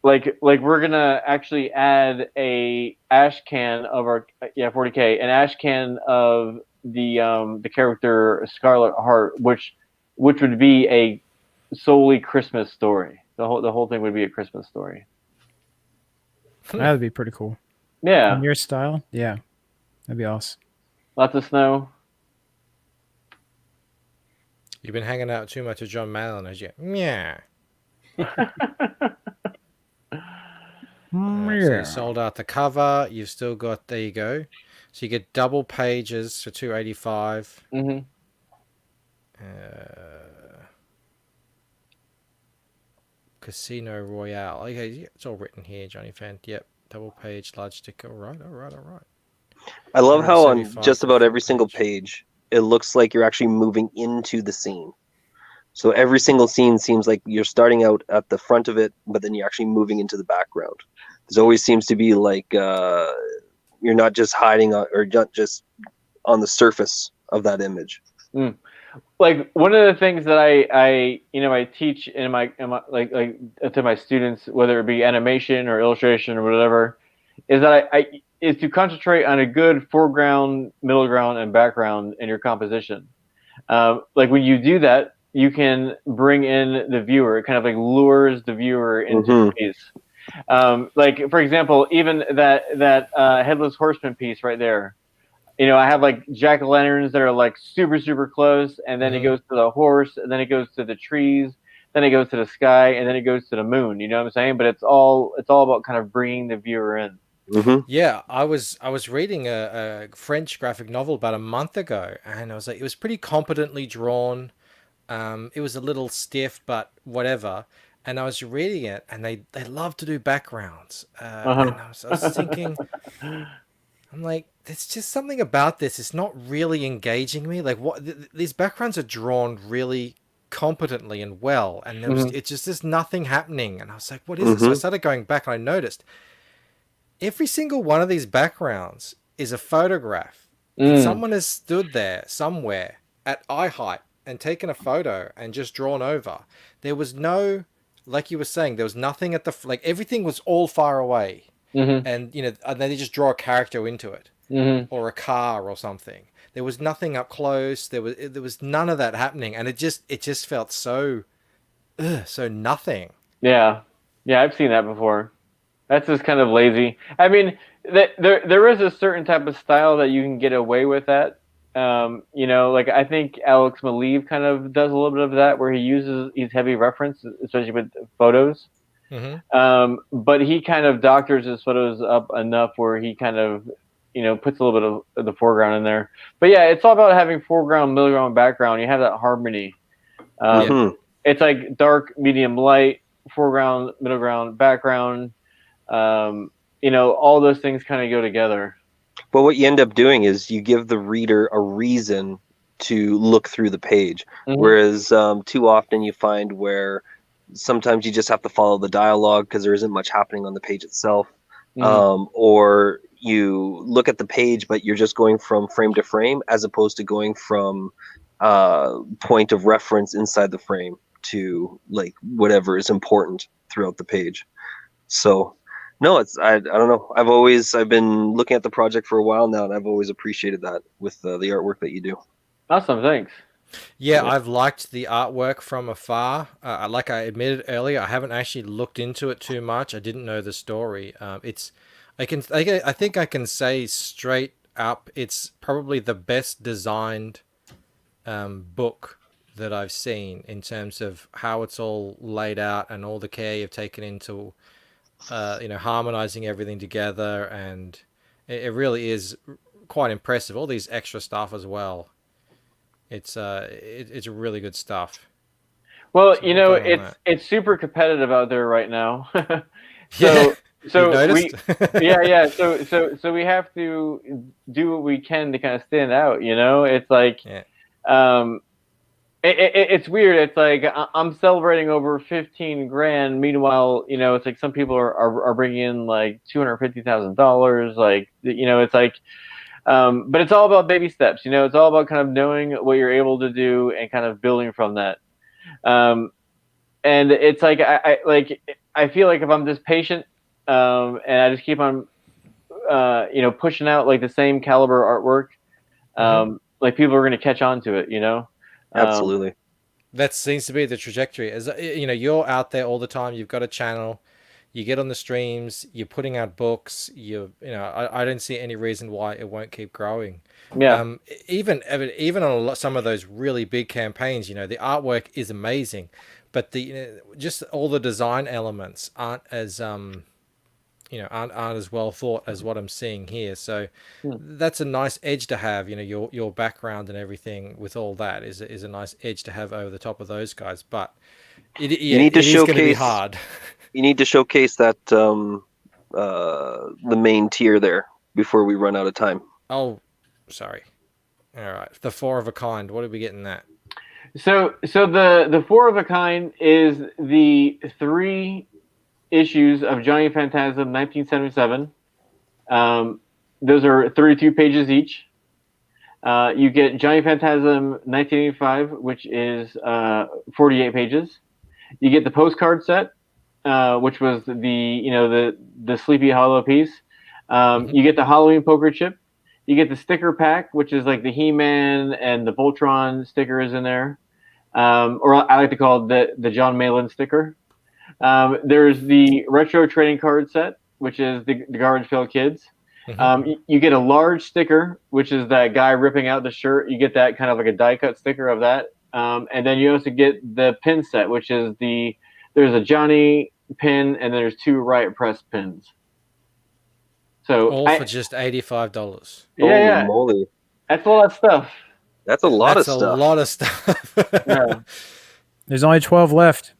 Like we're gonna actually add a ash can of our 40K, an ash can of the character Scarlet Heart, which would be a solely Christmas story. The whole thing would be a Christmas story. That would be pretty cool. Yeah. In your style? Yeah. That'd be awesome. Lots of snow. You've been hanging out too much with John Mallon, as you? Yeah. So you sold out the cover. You've still got, there you go. So you get double pages for $285. Mm-hmm. Casino Royale. Okay, it's all written here, Johnny Fan. Yep, double page, large sticker. All right. I love how on 175 just about every for single page, it looks like you're actually moving into the scene. So every single scene seems like you're starting out at the front of it, but then you're actually moving into the background. There always seems to be like you're not just hiding or not just on the surface of that image. Mm. Like one of the things that I teach in my like to my students, whether it be animation or illustration or whatever, is that I is to concentrate on a good foreground, middle ground, and background in your composition. Like when you do that, you can bring in the viewer. It kind of like lures the viewer into the piece. Like for example, even that Headless Horseman piece right there. I have like jack-o'-lanterns that are like super, super close, and then it goes to the horse, and then it goes to the trees, then it goes to the sky, and then it goes to the moon. You know what I'm saying? But it's all about kind of bringing the viewer in. Mm-hmm. Yeah, I was reading a French graphic novel about a month ago, and I was like, it was pretty competently drawn. It was a little stiff, but whatever. And I was reading it, and they love to do backgrounds. And I was thinking, I'm like, there's just something about this. It's not really engaging me. Like, what these backgrounds are drawn really competently and well, and it's just there's nothing happening. And I was like, what is this? So I started going back, and I noticed every single one of these backgrounds is a photograph. Someone has stood there somewhere at eye height and taken a photo and just drawn over. There was no, like you were saying, there was nothing at the like everything was all far away. And and then they just draw a character into it, or a car or something. There was nothing up close. There was none of that happening, and it just felt so nothing. Yeah, I've seen that before. That's just kind of lazy. I mean, there is a certain type of style that you can get away with that. Like I think Alex Maleev kind of does a little bit of that, where he uses these heavy reference, especially with photos. But he kind of doctors his photos up enough where he kind of, puts a little bit of the foreground in there. But yeah, it's all about having foreground, middle ground, background. You have that harmony. It's like dark, medium, light, foreground, middle ground, background. All those things kind of go together. But what you end up doing is you give the reader a reason to look through the page. Whereas too often you find where sometimes you just have to follow the dialogue because there isn't much happening on the page itself. Or you look at the page, but you're just going from frame to frame as opposed to going from point of reference inside the frame to like whatever is important throughout the page. So no, I don't know. I've been looking at the project for a while now, and I've always appreciated that with the artwork that you do. Awesome, thanks. Yeah, I've liked the artwork from afar. Like I admitted earlier, I haven't actually looked into it too much. I didn't know the story. I think I can say straight up, it's probably the best designed book that I've seen in terms of how it's all laid out and all the care you've taken into harmonizing everything together, and it really is quite impressive. All these extra stuff as well. It's really good stuff. Well, So it's super competitive out there right now. Yeah. So You've we, noticed? So we have to do what we can to kind of stand out. It's like, it's weird. It's like I'm celebrating over 15 grand. Meanwhile, it's like some people are bringing in like $250,000. Like, it's like, but it's all about baby steps. It's all about kind of knowing what you're able to do and kind of building from that. And it's like I feel like if I'm just patient, and I just keep on, pushing out like the same caliber artwork, like people are going to catch on to it. Absolutely. That seems to be the trajectory. As you're out there all the time. You've got a channel. You get on the streams. You're putting out books. I don't see any reason why it won't keep growing. Yeah. Even on some of those really big campaigns, the artwork is amazing, but just all the design elements aren't as aren't as well thought as what I'm seeing here. So that's a nice edge to have. Your background and everything with all that is a nice edge to have over the top of those guys. But it is going to be hard. You need to showcase that the main tier there before we run out of time. Oh, sorry. All right, the 4 of a kind. What are we getting that? So the 4 of a kind is the 3 issues of Johnny Phantasm 1977. Those are 32 pages each. You get Johnny Phantasm 1985, which is 48 pages. You get the postcard set, which was the Sleepy Hollow piece. You get the Halloween poker chip. You get the sticker pack, which is like the He-Man and the Voltron stickers in there, or I like to call it the John Malin sticker. There's the retro trading card set, which is the Garbage Pail Kids. You get a large sticker, which is that guy ripping out the shirt. You get that kind of like a die cut sticker of that. And then you also get the pin set, which is there's a Johnny pin and there's 2 Riot Press pins. So all for just $85. Yeah. Holy moly. That's a lot of stuff. That's a lot of That's stuff. a lot of stuff. Yeah. There's only 12 left.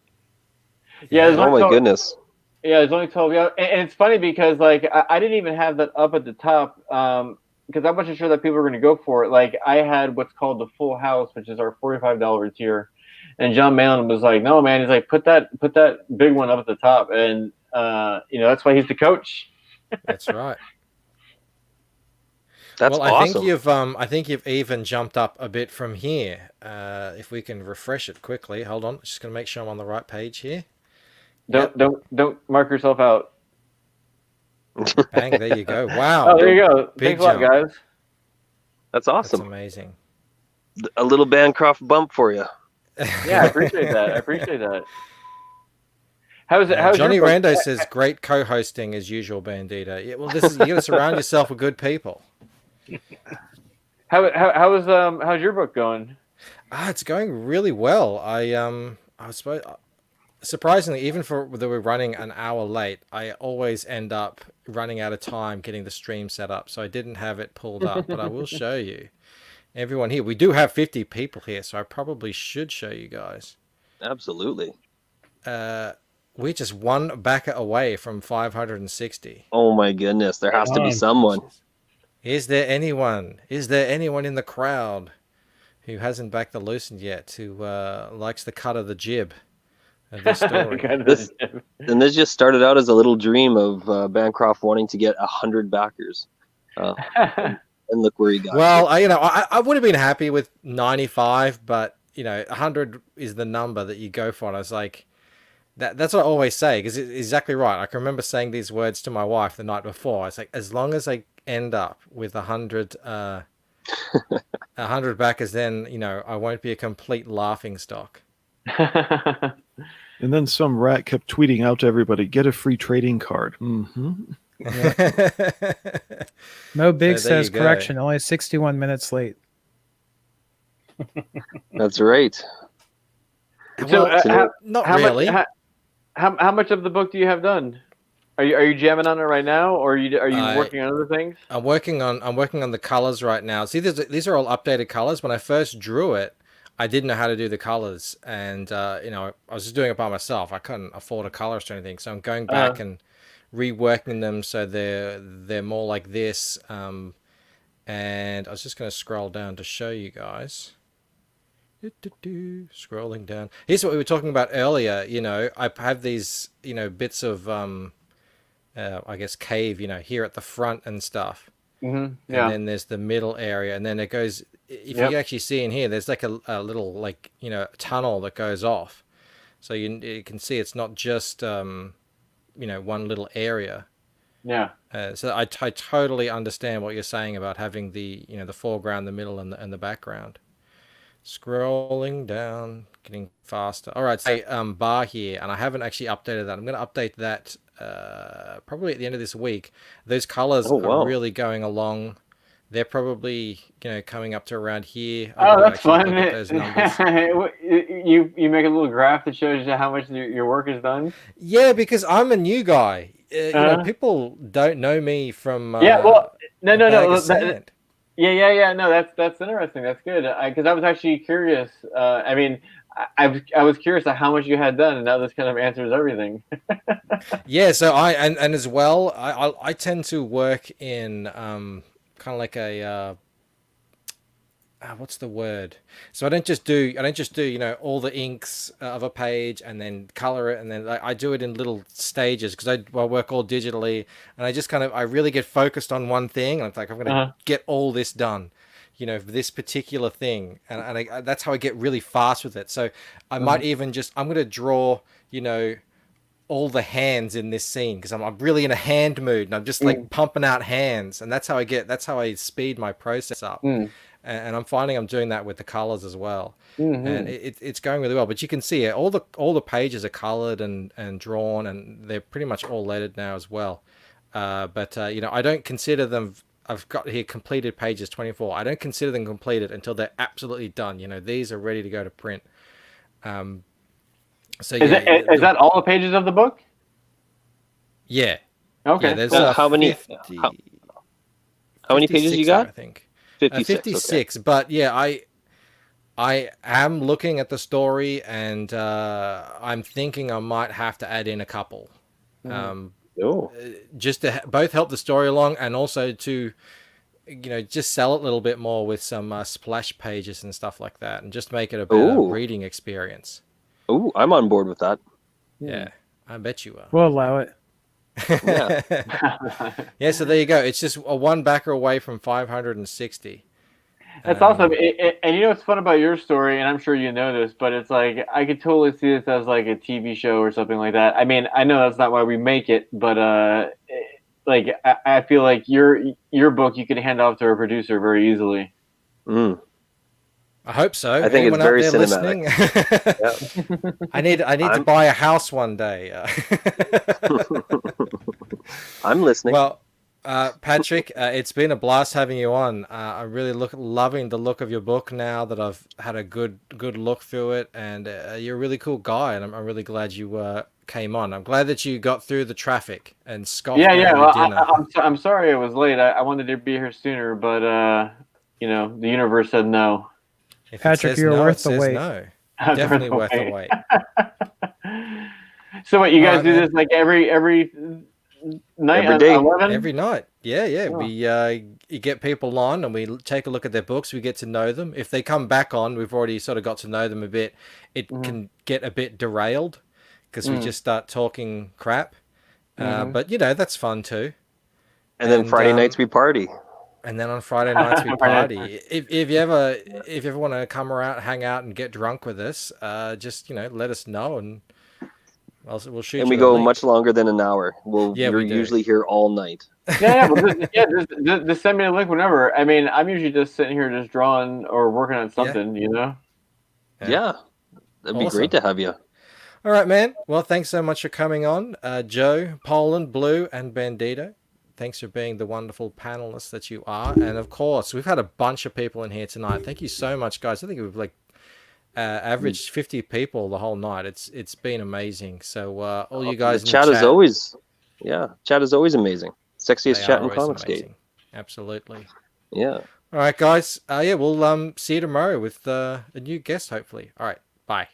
Yeah. Oh my goodness. Yeah, there's only 12. Yeah, and it's funny because like I didn't even have that up at the top because I wasn't sure that people were going to go for it. Like I had what's called the Full House, which is our $45 tier, and John Malin was like, "No, man," he's like, "Put that big one up at the top," and that's why he's the coach. That's right. That's well, awesome. I think you've even jumped up a bit from here. If we can refresh it quickly. Hold on. Just going to make sure I'm on the right page here. Don't mark yourself out. Bang, there you go. Wow. Oh, there you go. Big Thanks a lot, jump. guys. That's awesome. That's amazing. A little Bancroft bump for you. Yeah, I appreciate that. How's it? How's Johnny your book? Rando says great co-hosting as usual, Bandita. Yeah, well, this is you got to surround yourself with good people. How's your book going? It's going really well. I suppose surprisingly, even for that we're running an hour late, I always end up running out of time getting the stream set up. So I didn't have it pulled up, but I will show you. Everyone here, we do have 50 people here, so I probably should show you guys. Absolutely. We're just one backer away from 560. Oh my goodness, there has to be someone. Is there anyone? Is there anyone in the crowd who hasn't backed the Loosened yet, who likes the cut of the jib of this story? And this just started out as a little dream of Bancroft wanting to get 100 backers. And look where he got. Well, I would have been happy with 95, but 100 is the number that you go for. And I was like, that's what I always say, because it's exactly right. I can remember saying these words to my wife the night before. I was like, as long as I end up with 100 backers, then I won't be a complete laughing stock. And then some rat kept tweeting out to everybody, "Get a free trading card." Mm-hmm. Mo Big So there says you go. correction, only 61 minutes late. That's right. So, Well, not really. How much of the book do you have done? Are you jamming on it right now, or are you working on other things? I'm working on the colors right now. See, these are all updated colors. When I first drew it, I didn't know how to do the colors, and I was just doing it by myself. I couldn't afford a colorist or anything, so I'm going back and reworking them so they're more like this. And I was just going to scroll down to show you guys. Scrolling down. Here's what we were talking about earlier. I have these bits of I guess cave here at the front and stuff. Mm-hmm. Yeah. And then there's the middle area, and then it goes. If you actually see in here, there's like a little tunnel that goes off, so you can see it's not just one little area. Yeah. So I totally understand what you're saying about having the the foreground, the middle, and the background. Scrolling down, getting faster. All right, say bar here, and I haven't actually updated that. I'm going to update that probably at the end of this week. Those colors are really going along. They're probably coming up to around here. Oh, that's fun. Those numbers. You make a little graph that shows you how much your work is done. Yeah, because I'm a new guy. People don't know me from. No. Yeah. No, that's interesting. That's good. Because I was actually curious. I was curious at how much you had done, and now this kind of answers everything. Yeah. So and as well, I tend to work in kind of like a what's the word? So I don't just do all the inks of a page and then color it, and then I do it in little stages, because I work all digitally, and I just I really get focused on one thing, and I'm like, I'm gonna get all this done, for this particular thing, and that's how I get really fast with it. So I might even I'm gonna draw all the hands in this scene, because I'm really in a hand mood, and I'm just like pumping out hands, and that's how I speed my process up. And I'm finding I'm doing that with the colors as well. And it's going really well. But you can see it, all the pages are colored and drawn, and they're pretty much all lettered now as well. But I don't consider them. I've got here completed pages 24. I don't consider them completed until they're absolutely done. These are ready to go to print. So is that all the pages of the book? Yeah. Okay. Yeah, there's how many 50, how many pages you got? I think 56. 56. Okay. But yeah, I am looking at the story, and I'm thinking I might have to add in a couple, just to both help the story along, and also to just sell it a little bit more with some splash pages and stuff like that, and just make it a better reading experience. Oh, I'm on board with that. Yeah, I bet you are. We'll allow it. Yeah. Yeah, so there you go. It's just a one backer away from 560. That's awesome. And what's fun about your story, and I'm sure you know this, but it's like I could totally see this as like a TV show or something like that. I mean, I know that's not why we make it, but I feel like your book you could hand off to a producer very easily. I hope so. I think it's Anyone very out there cinematic. listening? I need to buy a house one day. I'm listening. Well, Patrick, it's been a blast having you on. I'm really loving the look of your book now that I've had a good look through it, and you're a really cool guy, and I'm really glad you came on. I'm glad that you got through the traffic and scoffed Yeah, over yeah. your Well, dinner. I'm sorry it was late. I wanted to be here sooner, but you know, the universe said no. If it Patrick, says you're no, worth it the says wait. no. That's Definitely worth worth the the wait. So what, you guys Alright, do man. this like every night Every at day. 11? Every night. Yeah. Yeah. We you get people on and we take a look at their books. We get to know them. If they come back on, we've already sort of got to know them a bit. It can get a bit derailed because we just start talking crap. But you know, that's fun too. And then Friday nights we party. And then on Friday nights we Friday party. If you ever want to come around, hang out, and get drunk with us, just let us know, and we'll shoot. And you we a go link. much longer than an hour. Yeah, We're we do. usually here all night. Yeah, but just send me a link whenever. I mean, I'm usually just sitting here just drawing or working on something, you know? Yeah. That'd be Awesome. great to have you. All right, man. Well, thanks so much for coming on, Joe, Poland, Blue, and Bandito. Thanks for being the wonderful panelists that you are, and of course, we've had a bunch of people in here tonight. Thank you so much, guys. I think we've averaged 50 people the whole night. It's been amazing. So all you guys, The in chat the is always, chat is always amazing. Sexiest they chat are in always Comicsgate. amazing. Absolutely. Yeah. All right, guys. Yeah, we'll see you tomorrow with a new guest, hopefully. All right, bye.